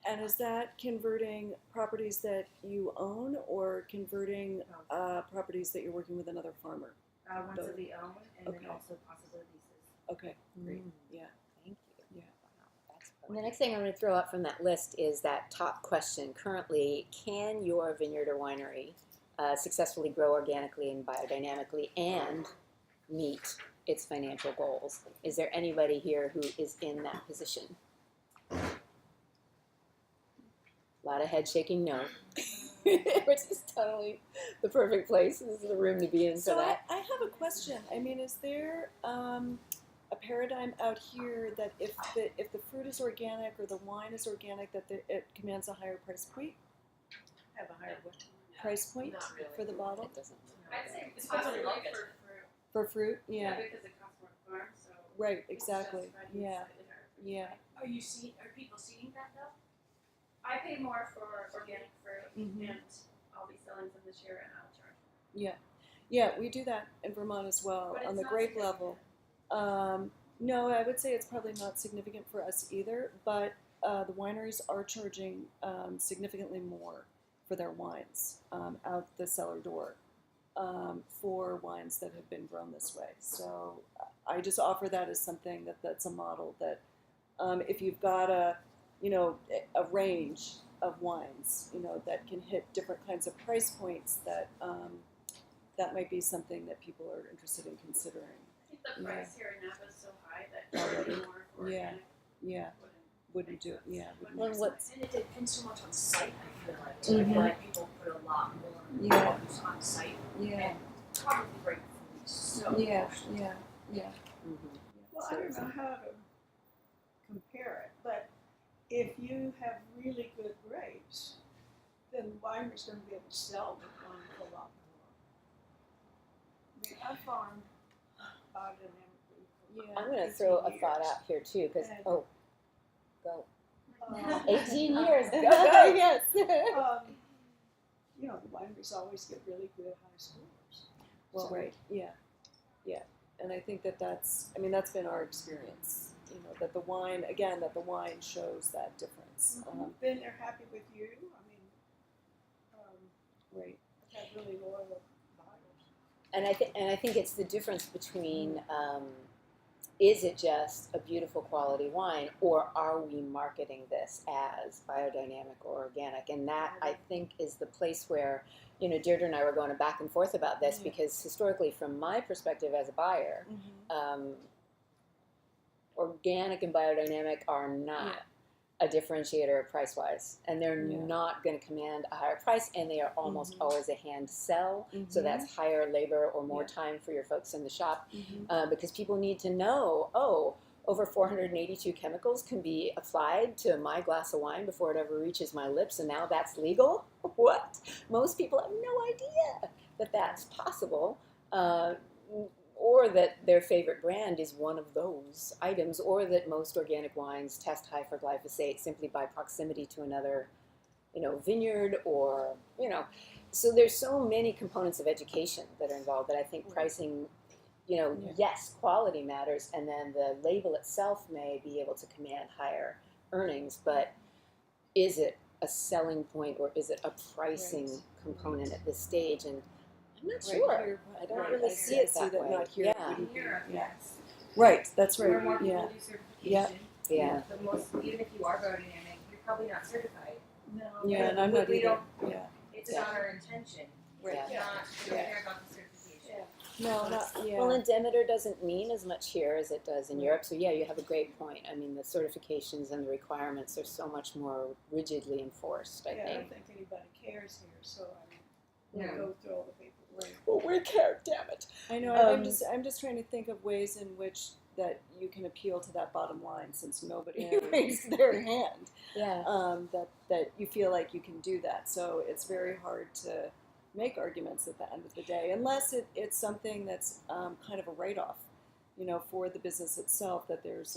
And is that converting properties that you own or converting properties that you're working with another farmer? Ones that we own and Okay. then also possibly leases. Okay, great. Mm. Yeah. Thank you. Yeah. Wow, that's and the next thing I'm going to throw up from that list is that top question. Currently, can your vineyard or winery successfully grow organically and biodynamically and meet its financial goals? Is there anybody here who is in that position? A lot of head shaking no, which is totally the perfect place. This is the room to be in for So that. I have a question. I mean, is there a paradigm out here that if the fruit is organic or the wine is organic, that it commands a higher price point? Have a higher Price point Not really. for the bottle It doesn't. I'd say It's possibly possibly market. for fruit. for fruit? Yeah, Yeah. because it costs more to farm, so Right, It's exactly. just Fred Yeah, and Cider. yeah. Are people seeing that though? I pay more for organic fruit, Mhm. and I'll be selling some this year, and I'll charge. Yeah, we do that in Vermont as well But on it's the not grape significant. level. No, I would say it's probably not significant for us either, but the wineries are charging significantly more for their wines out the cellar door for wines that have been grown this way. So I just offer that as something that's a model that if you've got a range of wines, that can hit different kinds of price points, that might be something that people are interested in considering. I think the Yeah. price here in Napa is so high that Already. paying more for Yeah. organic Yeah, wouldn't wouldn't do it. Yeah, wouldn't Well, make what- sense. And it depends so much on site, I feel like. I feel like people put a lot more Yeah. focus on site Yeah, and probably great food, so. yeah, yeah, yeah. Mhm. Well, I don't know how to compare it, but if you have really good grapes, then the winery's going to be able to sell the wine for a lot more. I mean, I farmed biodynamically for Yeah. I'm going to 18 throw a years. thought out here too, because And- go. 18 Um, years. Go. Yes. You know, the wineries always get really good high scores. Well, So- right. Yeah. And I think that's been our experience. That the wine shows that difference. Then they're happy with you. I mean, Right. I've had really loyal buyers. And I think it's the difference between is it just a beautiful quality wine, or are we marketing this as biodynamic or organic? And that, I think, is the place where, Deirdre and I were going back and forth about this, Yeah. because historically, from my perspective as a buyer, organic and biodynamic are not a differentiator price-wise, and they're Yeah. not going to command a higher price, and they are almost Mhm. always a hand sell. So Mhm. that's higher labor or more Yeah. time for your folks in the shop, Mhm. because people need to know, over 482 chemicals can be applied to my glass of wine before it ever reaches my lips, and now that's legal? What? Most people have no idea that that's possible. Or that their favorite brand is one of those items, or that most organic wines test high for glyphosate simply by proximity to another, vineyard, or, so there's so many components of education that are involved that I think pricing, yes, quality matters, and then the label itself may be able to command higher earnings, but is it a selling point, or is it a pricing Right. component at this stage? And I'm not Right, sure. here, I don't right, really I see it see that way. Not here. Yeah. Wouldn't be. Europe, Yeah. yes. Right. That's Where right. more people Yeah. do certification. Yeah. Yeah. The most, even if you are biodynamic, you're probably not certified. No. Yeah, and I'm not We either. don't- Yeah. It's Yeah. not our intention. Right. Yeah. Not, we don't Yeah. care about the certification. No, not. Yeah. Well, and Demeter doesn't mean as much here as it does in Europe. So yeah, you have a great point. I mean, the certifications and the requirements are so much more rigidly enforced, I Yeah, I think. don't think anybody cares here, so I No. go through all the paperwork. Well, we care, damn it. I know. Um, I'm just trying to think of ways in which that you can appeal to that bottom line, since nobody raised their hand. Yeah. That you feel like you can do that. So it's very hard to make arguments at the end of the day, unless it's something that's kind of a write-off, for the business itself. That there's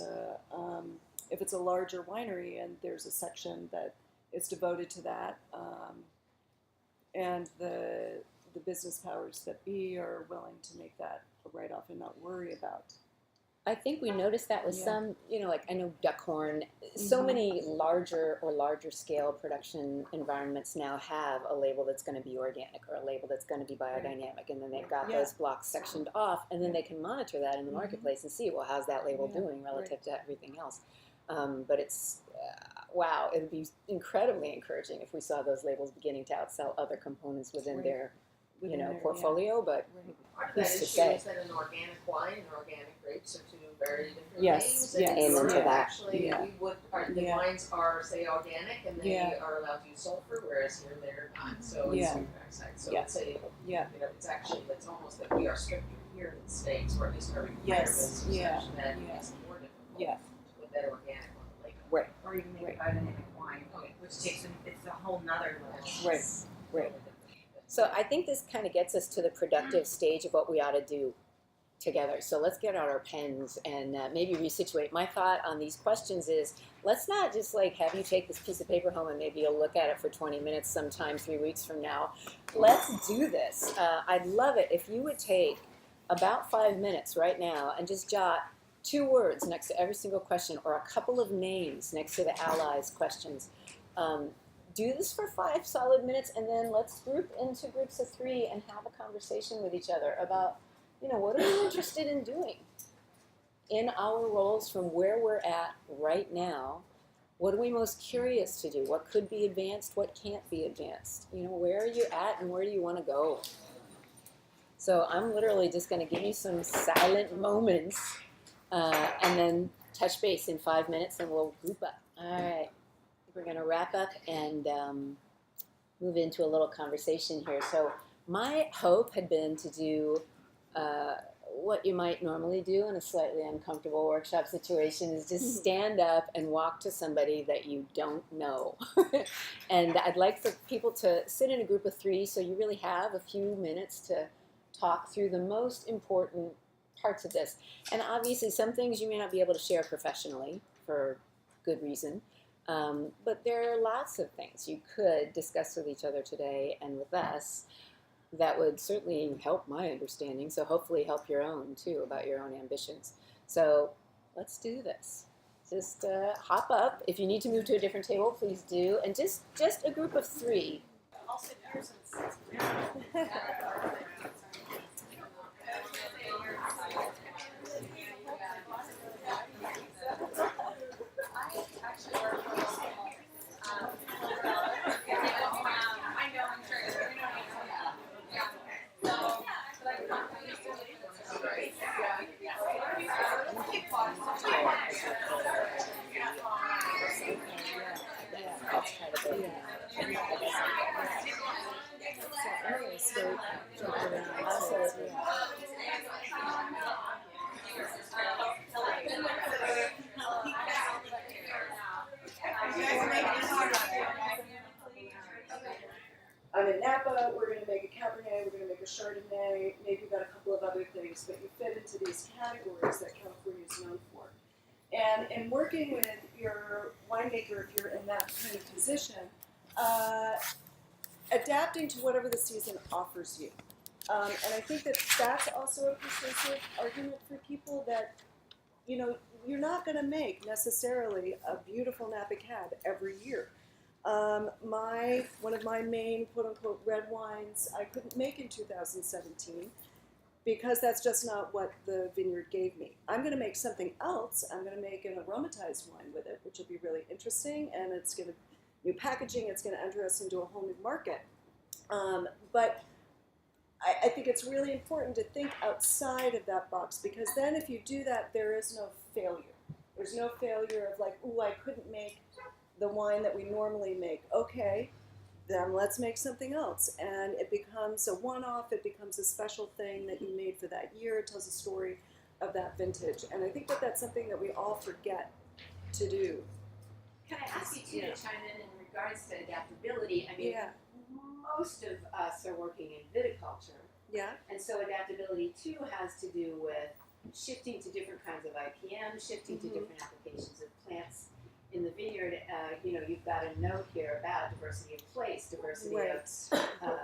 if it's a larger winery and there's a section that is devoted to that, and the business powers that be are willing to make that a write-off and not worry about. I think we noticed that with Yeah. some, like I know Duckhorn, so Mhm. many larger scale production environments now have a label that's going to be organic or a label that's going to be biodynamic, and then they've got Yeah. those blocks sectioned off, and then they can monitor that in the Mhm. marketplace and see, well, how's that label Yeah, doing relative to everything else. But it's, wow, it would be incredibly encouraging if we saw those labels beginning to outsell other components within Right. their, Within their- yeah. portfolio, but Right. Part of that Who's to issue say? is that an organic wine and organic grapes are two very different Yes, things. And yes. in Amen Europe, to that. actually, Yeah. the Yeah. wines are, say, organic, and they Yeah. are allowed to use sulfur, whereas here they're not. So Yeah. it's sweet peroxide. So Yeah. it's a, Yeah. it's almost that we are stricter here in the States, or at least our requirements Yes. are Yeah. such that Yeah. it's more difficult Yeah. to put that organic on the label. Right. Or even make Right. a biodynamic wine, which takes it's a whole nother level. Right. Right. So I think this kind of gets us to the productive stage of what we ought to do. together. So let's get out our pens and maybe resituate. My thought on these questions is, let's not just like have you take this piece of paper home and maybe you'll look at it for 20 minutes sometime 3 weeks from now. Let's do this. I'd love it if you would take about 5 minutes right now and just jot 2 words next to every single question, or a couple of names next to the allies questions. Do this for 5 solid minutes, and then let's group into groups of 3 and have a conversation with each other about, what are we interested in doing in our roles from where we're at right now? What are we most curious to do? What could be advanced? What can't be advanced? Where are you at and where do you want to go? So I'm literally just going to give you some silent moments and then touch base in 5 minutes and we'll group up. All right. We're going to wrap up and move into a little conversation here. So my hope had been to do what you might normally do in a slightly uncomfortable workshop situation, is just stand up and walk to somebody that you don't know. And I'd like for people to sit in a group of 3 so you really have a few minutes to talk through the most important parts of this. And obviously some things you may not be able to share professionally for good reason. But there are lots of things you could discuss with each other today and with us that would certainly help my understanding, so hopefully help your own too, about your own ambitions. So let's do this. Just hop up. If you need to move to a different table, please do. And just a group of 3. I'll sit here since I'm in Napa, we're going to make a Cabernet, we're going to make a Chardonnay, maybe you've got a couple of other things, but you fit into these categories that California is known for. And in working with your winemaker, if you're in that kind of position, adapting to whatever the season offers you. And I think that that's also a persuasive argument for people that, you're not going to make necessarily a beautiful Napa Cab every year. One of my main quote-unquote red wines I couldn't make in 2017 because that's just not what the vineyard gave me. I'm going to make something else. I'm going to make an aromatized wine with it, which will be really interesting, and it's going to new packaging. It's going to enter us into a whole new market. But I think it's really important to think outside of that box, because then if you do that, there is no failure. There's no failure of like, ooh, I couldn't make the wine that we normally make. Okay, then let's make something else. And it becomes a one-off, it becomes a special thing that you made for that year. It tells a story of that vintage. And I think that that's something that we all forget to do. Can I ask you too to chime in regards to adaptability? I mean, Yeah. most of us are working in viticulture, Yeah. and so adaptability too has to do with shifting to different kinds of IPM, shifting to different applications of plants in the vineyard. You've got a note here about diversity of place, diversity of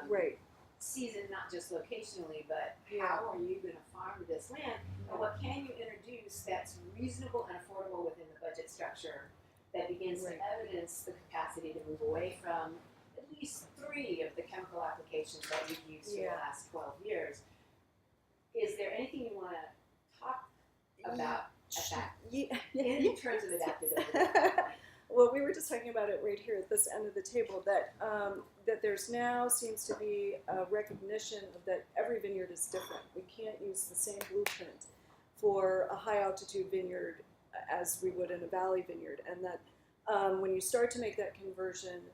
Right. season, not just locationally, but Yeah. how are you going to farm this land, and what can you introduce that's reasonable and affordable within the budget structure that begins Right. to evidence the capacity to move away from at least 3 of the chemical applications that we've used for the Yeah. last 12 years. Is there anything you want to talk about at that in terms of adaptability? Well, we were just talking about it right here at this end of the table, that that there's now seems to be a recognition of that every vineyard is different. We can't use the same blueprint for a high altitude vineyard as we would in a valley vineyard, and that when you start to make that conversion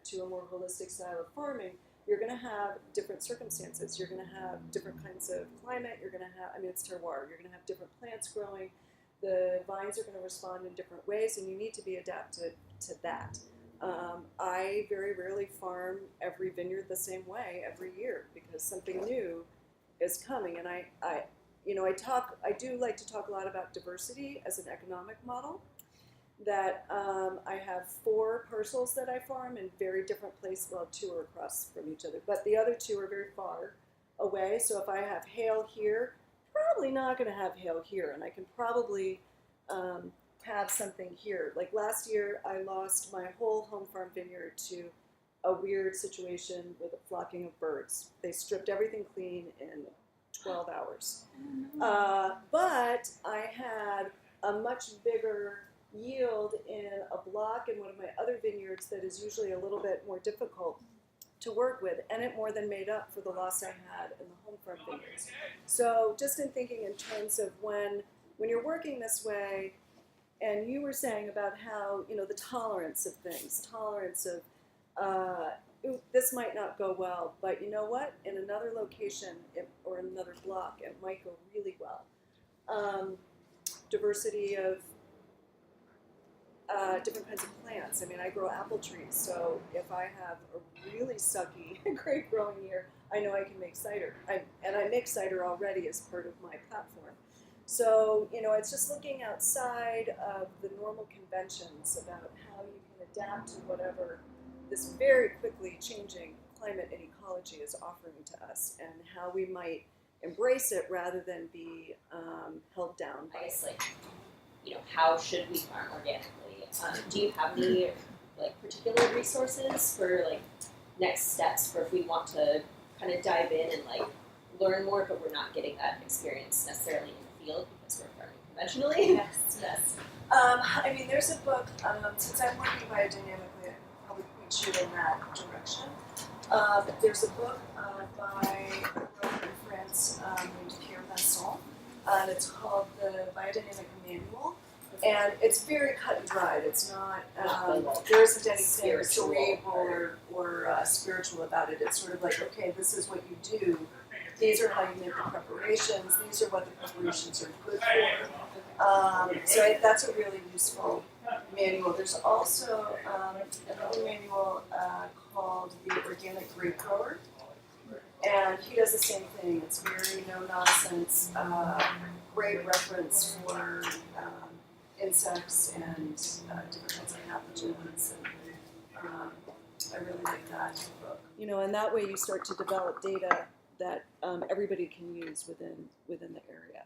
to a more holistic style of farming, you're going to have different circumstances. You're going to have different kinds of climate. You're going to have, it's terroir. You're going to have different plants growing. The vines are going to respond in different ways, and you need to be adapted to that. I very rarely farm every vineyard the same way every year because something new is coming, and I I do like to talk a lot about diversity as an economic model. That I have 4 parcels that I farm in very different places. Well, 2 are across from each other, but the other 2 are very far away. So if I have hail here, probably not going to have hail here, and I can probably have something here. Like last year, I lost my whole home farm vineyard to a weird situation with a flocking of birds. They stripped everything clean in 12 hours. But I had a much bigger yield in a block in one of my other vineyards that is usually a little bit more difficult to work with, and it more than made up for the loss I had in the home farm vineyards. So just in thinking in terms of when you're working this way, and you were saying about how, the tolerance of things, tolerance of, this might not go well, but you know what? In another location or another block, it might go really well. Diversity of different kinds of plants. I mean, I grow apple trees, so if I have a really sucky grape growing year, I know I can make cider. And I make cider already as part of my platform. So, it's just looking outside of the normal conventions about how you can adapt to whatever this very quickly changing climate and ecology is offering to us, and how we might embrace it rather than be held down. I guess, how should we farm organically? Do you have any particular resources for next steps for if we want to kind of dive in and learn more, but we're not getting that experience necessarily in the field because we're farming conventionally? Yes. There's a book, since I'm working biodynamically, I probably point you in that direction. There's a book by a writer in France named Pierre Masson, and it's called The Biodynamic Manual. And it's very cut and dried. It's not, there isn't anything cerebral or spiritual about it. It's sort of like, okay, this is what you do. These are how you make the preparations. These are what the preparations are good for. So that's a really useful manual. There's also another manual called The Organic Grape Grower. And he does the same thing. It's very no-nonsense, great reference for insects and different kinds of pathogens. And I really like that book. And that way you start to develop data that everybody can use within the area.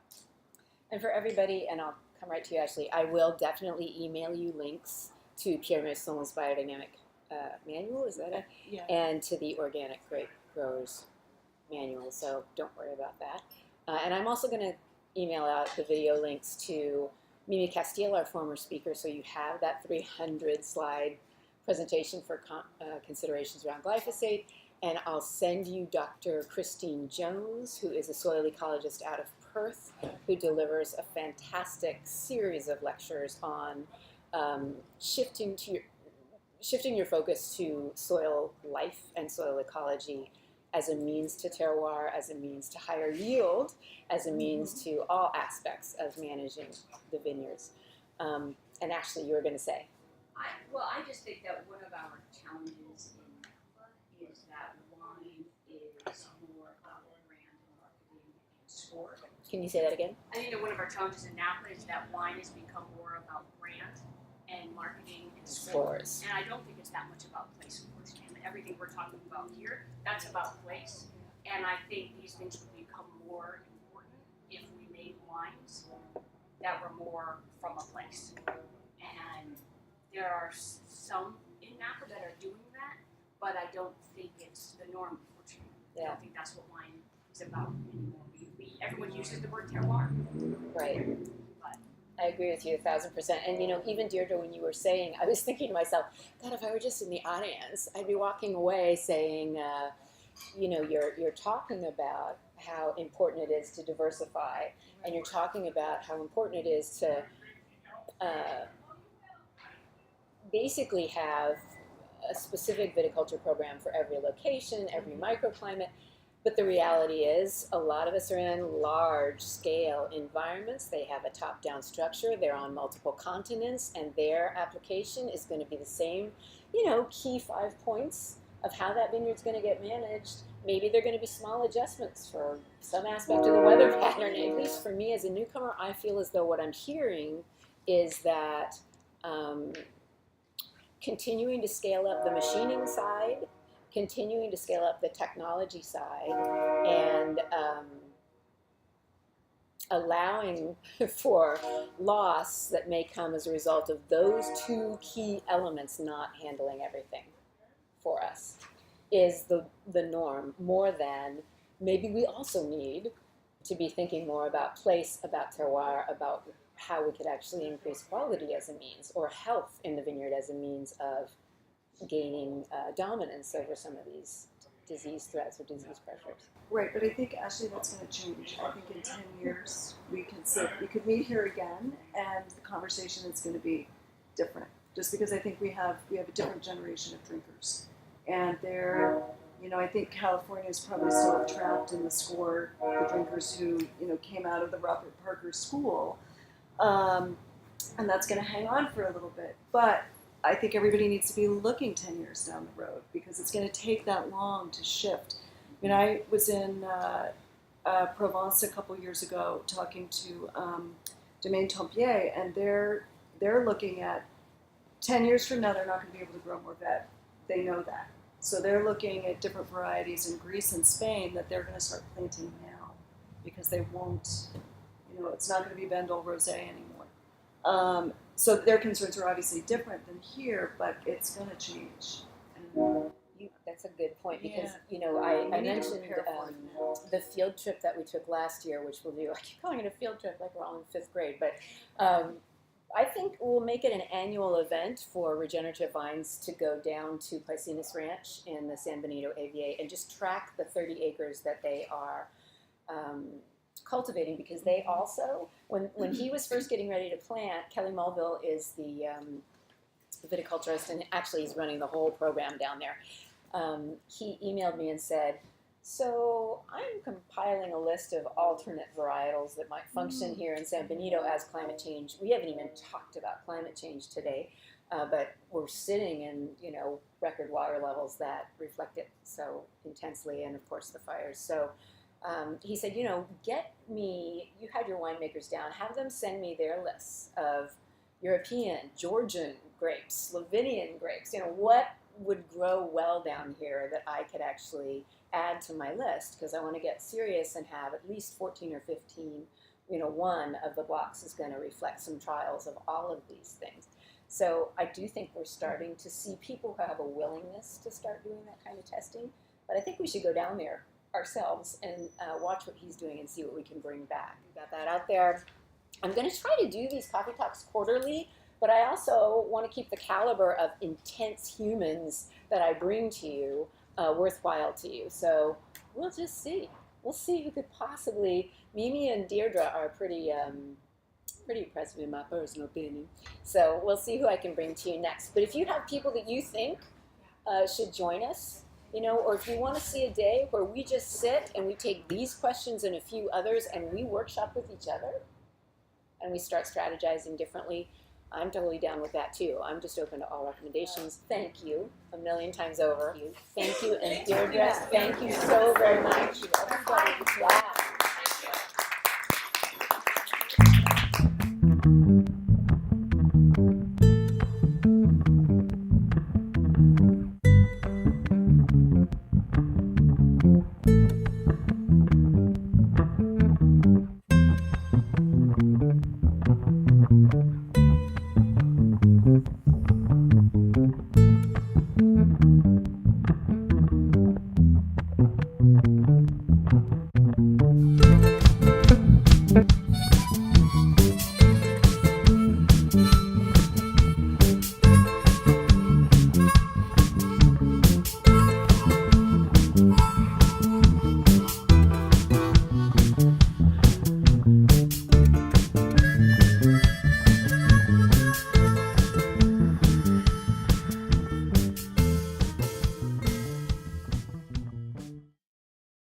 And for everybody, and I'll come right to you, Ashley, I will definitely email you links to Pierre Masson's Biodynamic Manual, is that it? Yeah. And to the Organic Grape Growers Manual, so don't worry about that. And I'm also going to email out the video links to Mimi Castile, our former speaker, so you have that 300-slide presentation for considerations around glyphosate. And I'll send you Dr. Christine Jones, who is a soil ecologist out of Perth, who delivers a fantastic series of lectures on shifting your focus to soil life and soil ecology as a means to terroir, as a means to higher yield, as a means to all aspects of managing the vineyards. And Ashley, you were going to say? I just think that one of our challenges in Napa is that wine is more about brand and marketing and score. Can you say that again? I think that one of our challenges in Napa is that wine has become more about brand and marketing and scores. And I don't think it's that much about place, unfortunately. Everything we're talking about here, that's about place. And I think these things would become more important if we made wines that were more from a place. And there are some in Napa that are doing that, but I don't think it's the norm, unfortunately. I don't think that's what wine is about anymore. Everyone uses the word terroir. Right. I agree with you 1,000%. And even Deirdre, when you were saying, I was thinking to myself, God, if I were just in the audience, I'd be walking away saying, you're talking about how important it is to diversify, and you're talking about how important it is to basically have a specific viticulture program for every location, every microclimate. But the reality is, a lot of us are in large-scale environments. They have a top-down structure. They're on multiple continents, and their application is going to be the same, key 5 points of how that vineyard's going to get managed maybe there are going to be small adjustments for some aspect of the weather pattern. At least for me as a newcomer, I feel as though what I'm hearing is that continuing to scale up the machining side, continuing to scale up the technology side, and allowing for loss that may come as a result of those two key elements not handling everything for us is the norm, more than maybe we also need to be thinking more about place, about terroir, about how we could actually increase quality as a means, or health in the vineyard as a means of gaining dominance over some of these disease threats or disease pressures. Right, but I think, Ashley, that's going to change. I think in 10 years we could meet here again, and the conversation is going to be different. Just because I think we have a different generation of drinkers, and they're, I think California is probably still trapped in the drinkers who came out of the Robert Parker School, and that's going to hang on for a little bit. But I think everybody needs to be looking 10 years down the road, because it's going to take that long to shift. I was in Provence a couple years ago talking to Domaine Tempier, and they're looking at 10 years from now they're not going to be able to grow more vet. They know that. So they're looking at different varieties in Greece and Spain that they're going to start planting now, because they won't, it's not going to be Vendel Rosé anymore. So their concerns are obviously different than here, but it's going to change. That's a good point, because Yeah. I We need to mentioned prepare for it now. the field trip that we took last year, which we'll do. I keep calling it a field trip like we're all in 5th grade, but I think we'll make it an annual event for Regenerative Vines to go down to Piscinas Ranch in the San Benito AVA and just track the 30 acres that they are cultivating, because they also, when he was first getting ready to plant, Kelly Mulville is the viticulturist, and actually he's running the whole program down there. He emailed me and said, so I'm compiling a list of alternate varietals that might function here in San Benito as climate change. We haven't even talked about climate change today, but we're sitting in record water levels that reflect it so intensely, and of course the fires. So he said, get me, you had your winemakers down, have them send me their lists of European, Georgian grapes, Slovenian grapes, what would grow well down here that I could actually add to my list, because I want to get serious and have at least 14 or 15, one of the blocks is going to reflect some trials of all of these things. So I do think we're starting to see people who have a willingness to start doing that kind of testing, but I think we should go down there ourselves and watch what he's doing and see what we can bring back. We got that out there. I'm going to try to do these coffee talks quarterly, but I also want to keep the caliber of intense humans that I bring to you worthwhile to you. So we'll just see. We'll see who could possibly. Mimi and Deirdre are pretty impressive in my personal opinion. So we'll see who I can bring to you next. But if you have people that you think should join us, or if you want to see a day where we just sit and we take these questions and a few others and we workshop with each other and we start strategizing differently, I'm totally down with that too. I'm just open to all recommendations. Thank you a million times over. Thank you, and Deirdre, thank you so very much.